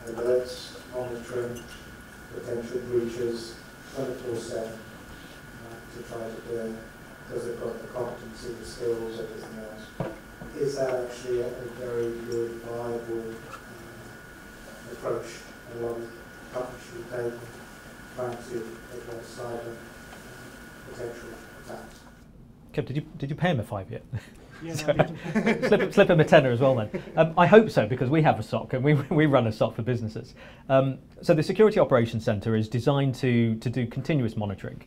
alerts, monitoring, potential breaches, 24/7, to try to clear, because they've got the competency, the skills, everything else. Is that actually a very good, viable approach a lot of companies should take trying to address cyber potential attacks? Kev, did you pay him a $5 yet? Yeah, slip him a tenner as well then. I hope so, because we have a SOC and we run a SOC for businesses. So the Security Operations Centre is designed to do continuous monitoring.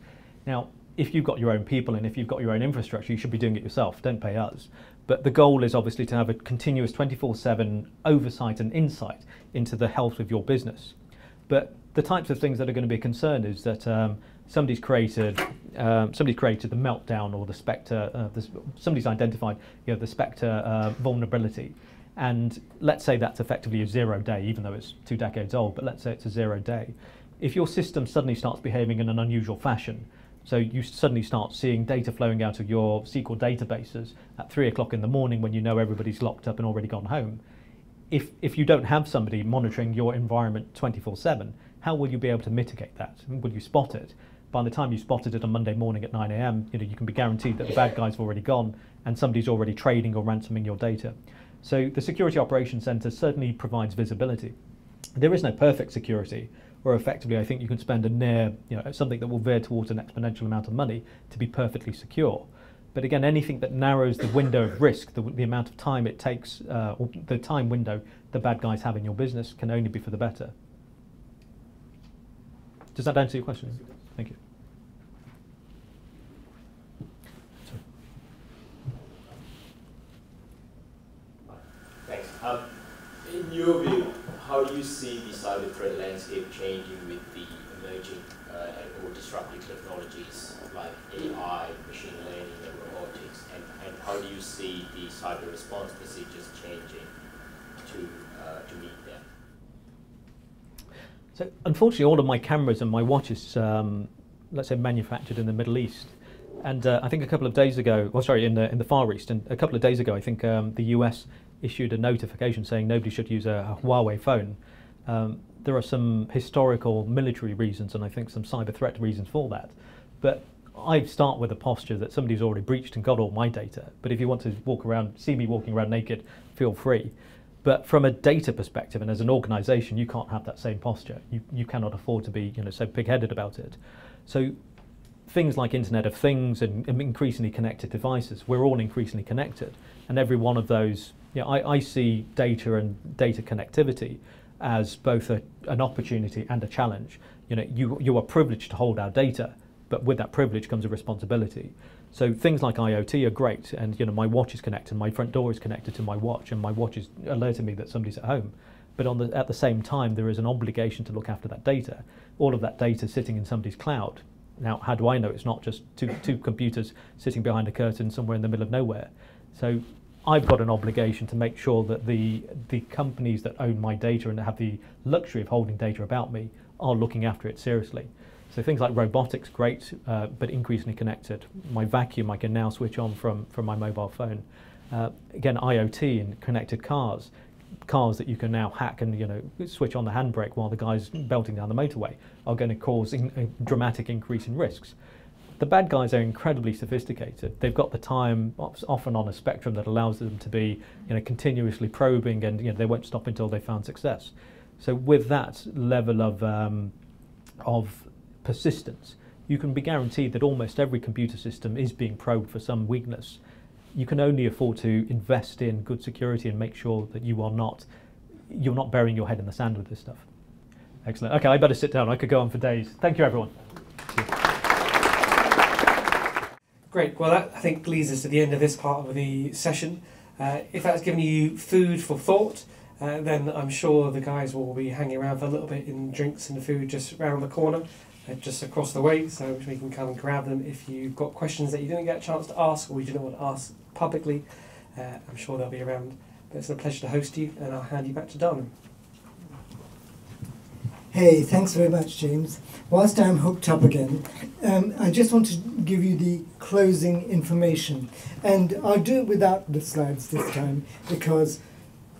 Now, if you've got your own people and if you've got your own infrastructure, you should be doing it yourself, don't pay us. But the goal is obviously to have a continuous 24/7 oversight and insight into the health of your business. But the types of things that are going to be a concern is that somebody's created the meltdown or the Spectre, somebody's identified the Spectre vulnerability. And let's say that's effectively a 0 day, even though it's 2 decades old, but let's say it's a 0 day. If your system suddenly starts behaving in an unusual fashion, so you suddenly start seeing data flowing out of your SQL databases at 3 o'clock in the morning when you know everybody's locked up and already gone home. If you don't have somebody monitoring your environment 24/7, how will you be able to mitigate that? Will you spot it? By the time you spotted it on Monday morning at 9 a.m, you can be guaranteed that the bad guys have already gone and somebody's already trading or ransoming your data. So the Security Operations Centre certainly provides visibility. There is no perfect security, or effectively I think you can spend a near, something that will veer towards an exponential amount of money to be perfectly secure. But again, anything that narrows the window of risk, the amount of time it takes, or the time window the bad guys have in your business, can only be for the better. Does that answer your question? Thank you. Thanks. In your view, how do you see the cyber threat landscape changing with the emerging or disruptive technologies like AI, machine learning, and robotics, and how do you see the cyber response procedures changing to meet them? So unfortunately, all of my cameras and my watches, let's say, manufactured in the Middle East. And I think a couple of days ago, in the Far East, and a couple of days ago, I think the US issued a notification saying nobody should use a Huawei phone. There are some historical military reasons and I think some cyber threat reasons for that. But I start with a posture that somebody's already breached and got all my data. But if you want to see me walking around naked, feel free. But from a data perspective and as an organization, you can't have that same posture. You cannot afford to be so big-headed about it. So things like Internet of Things and increasingly connected devices, we're all increasingly connected. And every one of those, I see data and data connectivity as both an opportunity and a challenge. You are privileged to hold our data, but with that privilege comes a responsibility. So things like IoT are great, and my watch is connected, my front door is connected to my watch, and my watch is alerting me that somebody's at home. But at the same time, there is an obligation to look after that data. All of that data sitting in somebody's cloud. Now, how do I know it's not just two computers sitting behind a curtain somewhere in the middle of nowhere? So I've got an obligation to make sure that the companies that own my data and have the luxury of holding data about me are looking after it seriously. So things like robotics, great, but increasingly connected. My vacuum I can now switch on from my mobile phone. Again, IoT and connected cars that you can now hack and switch on the handbrake while the guy's belting down the motorway are going to cause a dramatic increase in risks. The bad guys are incredibly sophisticated. They've got the time, often on a spectrum that allows them to be continuously probing, and they won't stop until they found success. So with that level of persistence, you can be guaranteed that almost every computer system is being probed for some weakness. You can only afford to invest in good security and make sure that you're not burying your head in the sand with this stuff. Excellent. Okay, I better sit down. I could go on for days. Thank you, everyone. Great. Well, that I think leads us to the end of this part of the session. If that's given you food for thought, then I'm sure the guys will be hanging around for a little bit in drinks and food just around the corner, just across the way, so we can come and grab them if you've got questions that you didn't get a chance to ask or you didn't want to ask publicly. I'm sure they'll be around. But it's a pleasure to host you, and I'll hand you back to Darnham. Hey, thanks very much, James. Whilst I'm hooked up again, I just want to give you the closing information. And I'll do it without the slides this time because,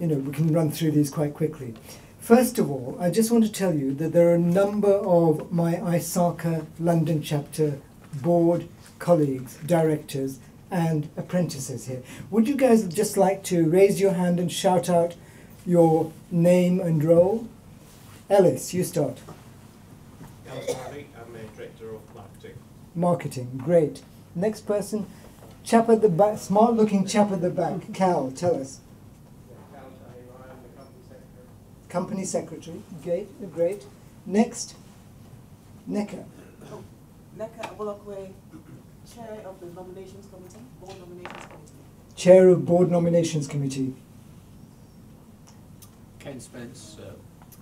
we can run through these quite quickly. First of all, I just want to tell you that there are a number of my ISACA London chapter board colleagues, directors, and apprentices here. Would you guys just like to raise your hand and shout out your name and role? Ellis, you start. I'm a director of marketing. Marketing, great. Next person, chap at the back, smart-looking chap at the back. Cal, tell us. I am the company secretary. Company secretary, great. Next, Neka. Neka Abulokwe, chair of the nominations committee, board nominations committee. Chair of board nominations committee. Ken Spence,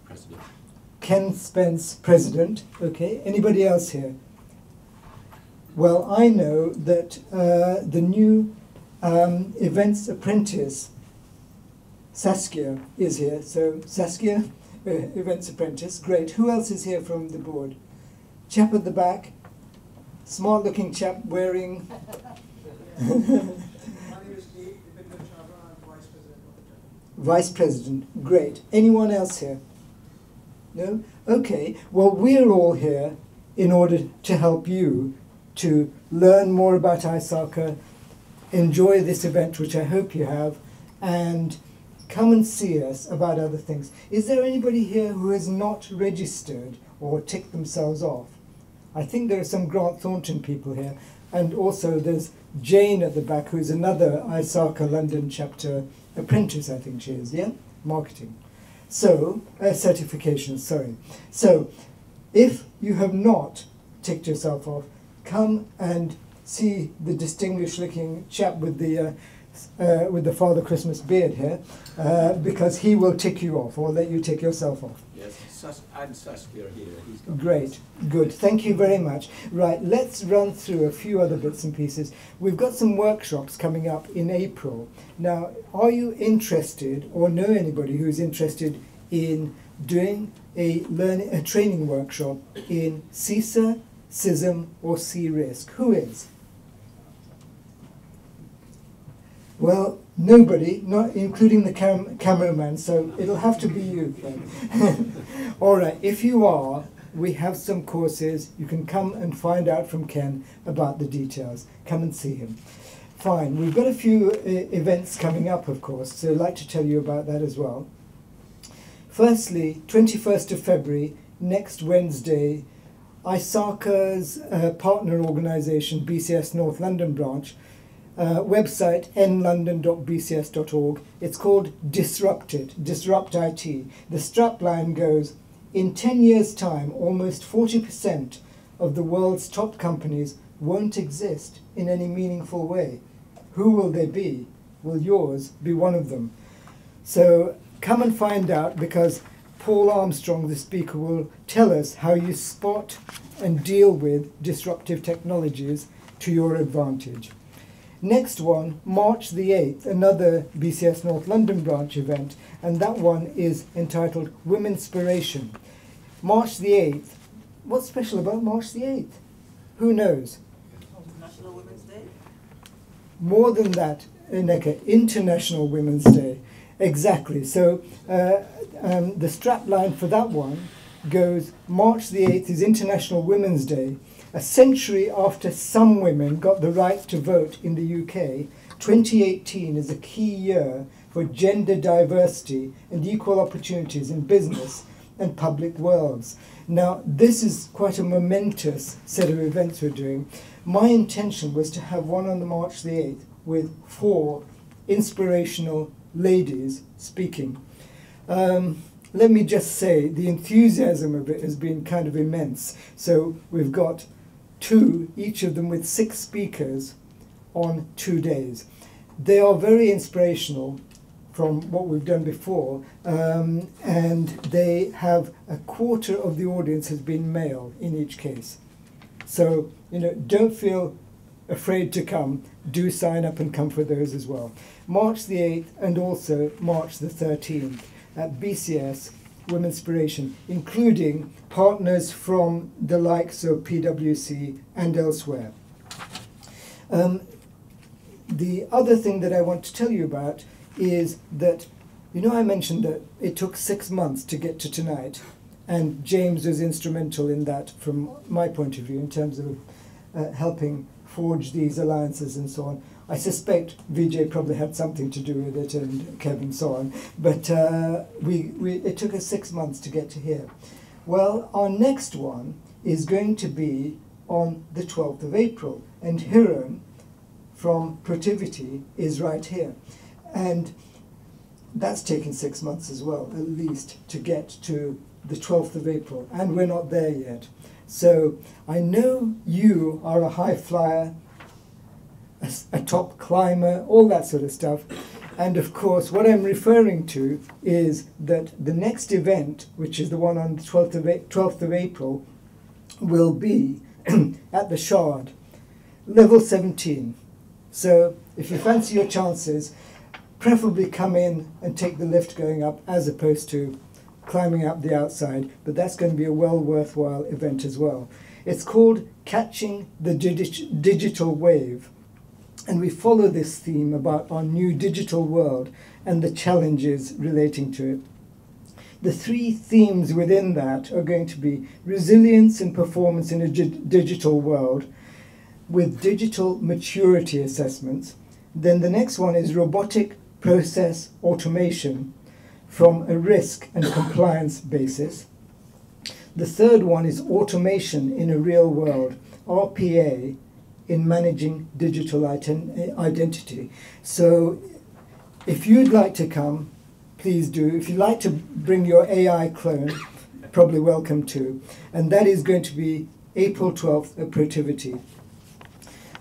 president. Ken Spence, president. Okay, anybody else here? Well, I know that the new events apprentice, Saskia, is here. So Saskia, events apprentice, great. Who else is here from the board? Chap at the back, smart-looking chap wearing... My name is Steve, I'm vice president of the chapter. Vice president, great. Anyone else here? No? Okay, well, we're all here in order to help you to learn more about ISACA, enjoy this event, which I hope you have, and come and see us about other things. Is there anybody here who has not registered or ticked themselves off? I think there are some Grant Thornton people here, and also there's Jane at the back, who's another ISACA London chapter apprentice, I think she is, yeah? Marketing. So, certification, sorry. So, if you have not ticked yourself off, come and see the distinguished-looking chap with the Father Christmas beard here, because he will tick you off, or let you tick yourself off. Yes, and Saskia here. He's got Great, good. Thank you very much. Right, let's run through a few other bits and pieces. We've got some workshops coming up in April. Now, are you interested, or know anybody who's interested in doing a training workshop in CISA, CISM, or C-RISC? Who is? Well, nobody, not including the cameraman, so it'll have to be you then. All right, if you are, we have some courses. You can come and find out from Ken about the details. Come and see him. Fine, we've got a few events coming up, of course, so I'd like to tell you about that as well. Firstly, 21st of February, next Wednesday, ISACA's partner organisation, BCS North London branch, website nlondon.bcs.org. It's called Disrupt It, Disrupt IT. The strapline goes, in 10 years' time, almost 40% of the world's top companies won't exist in any meaningful way. Who will they be? Will yours be one of them? So come and find out, because Paul Armstrong, the speaker, will tell us how you spot and deal with disruptive technologies to your advantage. Next one, March the 8th, another BCS North London branch event, and that one is entitled Womenspiration. March the 8th. What's special about March the 8th? Who knows? National Women's Day. More than that, Neka, International Women's Day. Exactly. So the strapline for that one goes, March the 8th is International Women's Day. A century after some women got the right to vote in the UK, 2018 is a key year for gender diversity and equal opportunities in business and public worlds. Now, this is quite a momentous set of events we're doing. My intention was to have one on the March the 8th with 4 inspirational ladies speaking. Let me just say, the enthusiasm of it has been kind of immense. So we've got 2, each of them with 6 speakers on 2 days. They are very inspirational from what we've done before, and they have a quarter of the audience has been male in each case. So, don't feel afraid to come. Do sign up and come for those as well. March the 8th and also March the 13th at BCS Womenspiration, including partners from the likes of PwC and elsewhere. The other thing that I want to tell you about is that, you know, I mentioned that it took 6 months to get to tonight, and James was instrumental in that from my point of view in terms of helping forge these alliances and so on. I suspect Vijay probably had something to do with it, and Kevin and so on, but it took us 6 months to get to here. Well, our next one is going to be on the 12th of April, and Hiram from Protivity is right here. And that's taken 6 months as well, at least, to get to the 12th of April, and we're not there yet. So I know you are a high flyer, a top climber, all that sort of stuff. And of course, what I'm referring to is that the next event, which is the one on the 12th of April, will be at the Shard, level 17. So if you fancy your chances, preferably come in and take the lift going up as opposed to climbing up the outside, but that's going to be a well worthwhile event as well. It's called Catching the Digital Wave, and we follow this theme about our new digital world and the challenges relating to it. The 3 themes within that are going to be resilience and performance in a digital world, with digital maturity assessments. Then the next one is robotic process automation from a risk and compliance basis. The third one is automation in a real world, RPA, in managing digital identity. So if you'd like to come, please do. If you'd like to bring your AI clone, probably welcome to. And that is going to be April 12th at Protivity.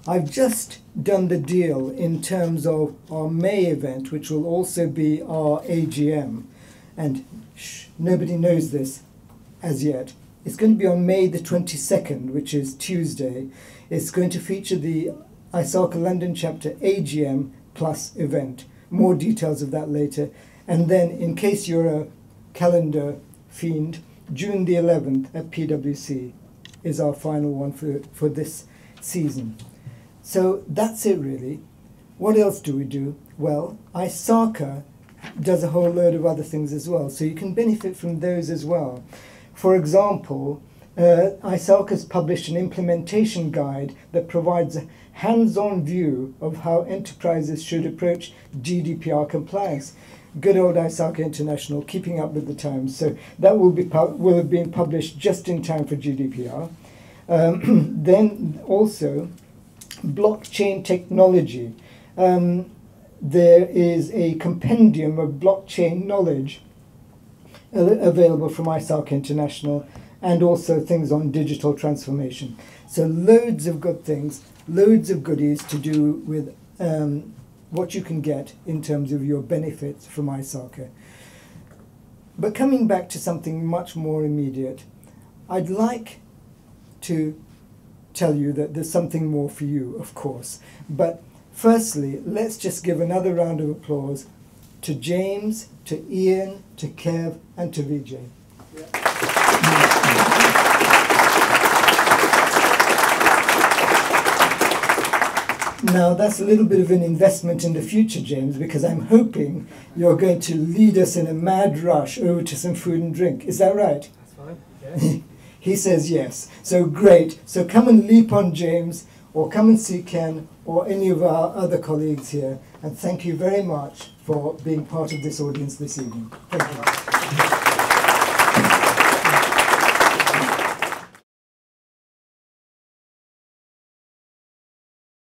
I've just done the deal in terms of our May event, which will also be our AGM. And nobody knows this as yet. It's going to be on May the 22nd, which is Tuesday. It's going to feature the ISACA London chapter AGM plus event. More details of that later. And then, in case you're a calendar fiend, June the 11th at PwC is our final one for this season. So that's it really. What else do we do? Well, ISACA does a whole load of other things as well, so you can benefit from those as well. For example, ISACA has published an implementation guide that provides a hands-on view of how enterprises should approach GDPR compliance. Good old ISACA International, keeping up with the times. So that will have been published just in time for GDPR. Then also, blockchain technology. There is a compendium of blockchain knowledge available from ISACA International, and also things on digital transformation. So loads of good things, loads of goodies to do with what you can get in terms of your benefits from ISACA. But coming back to something much more immediate, I'd like to tell you that there's something more for you, of course. But firstly, let's just give another round of applause to James, to Ian, to Kev, and to Vijay. Now, that's a little bit of an investment in the future, James, because I'm hoping you're going to lead us in a mad rush over to some food and drink. Is that right? That's fine, yeah. He says yes. So great. So come and leap on James, or come and see Ken, or any of our other colleagues here. And thank you very much for being part of this audience this evening. Thank you.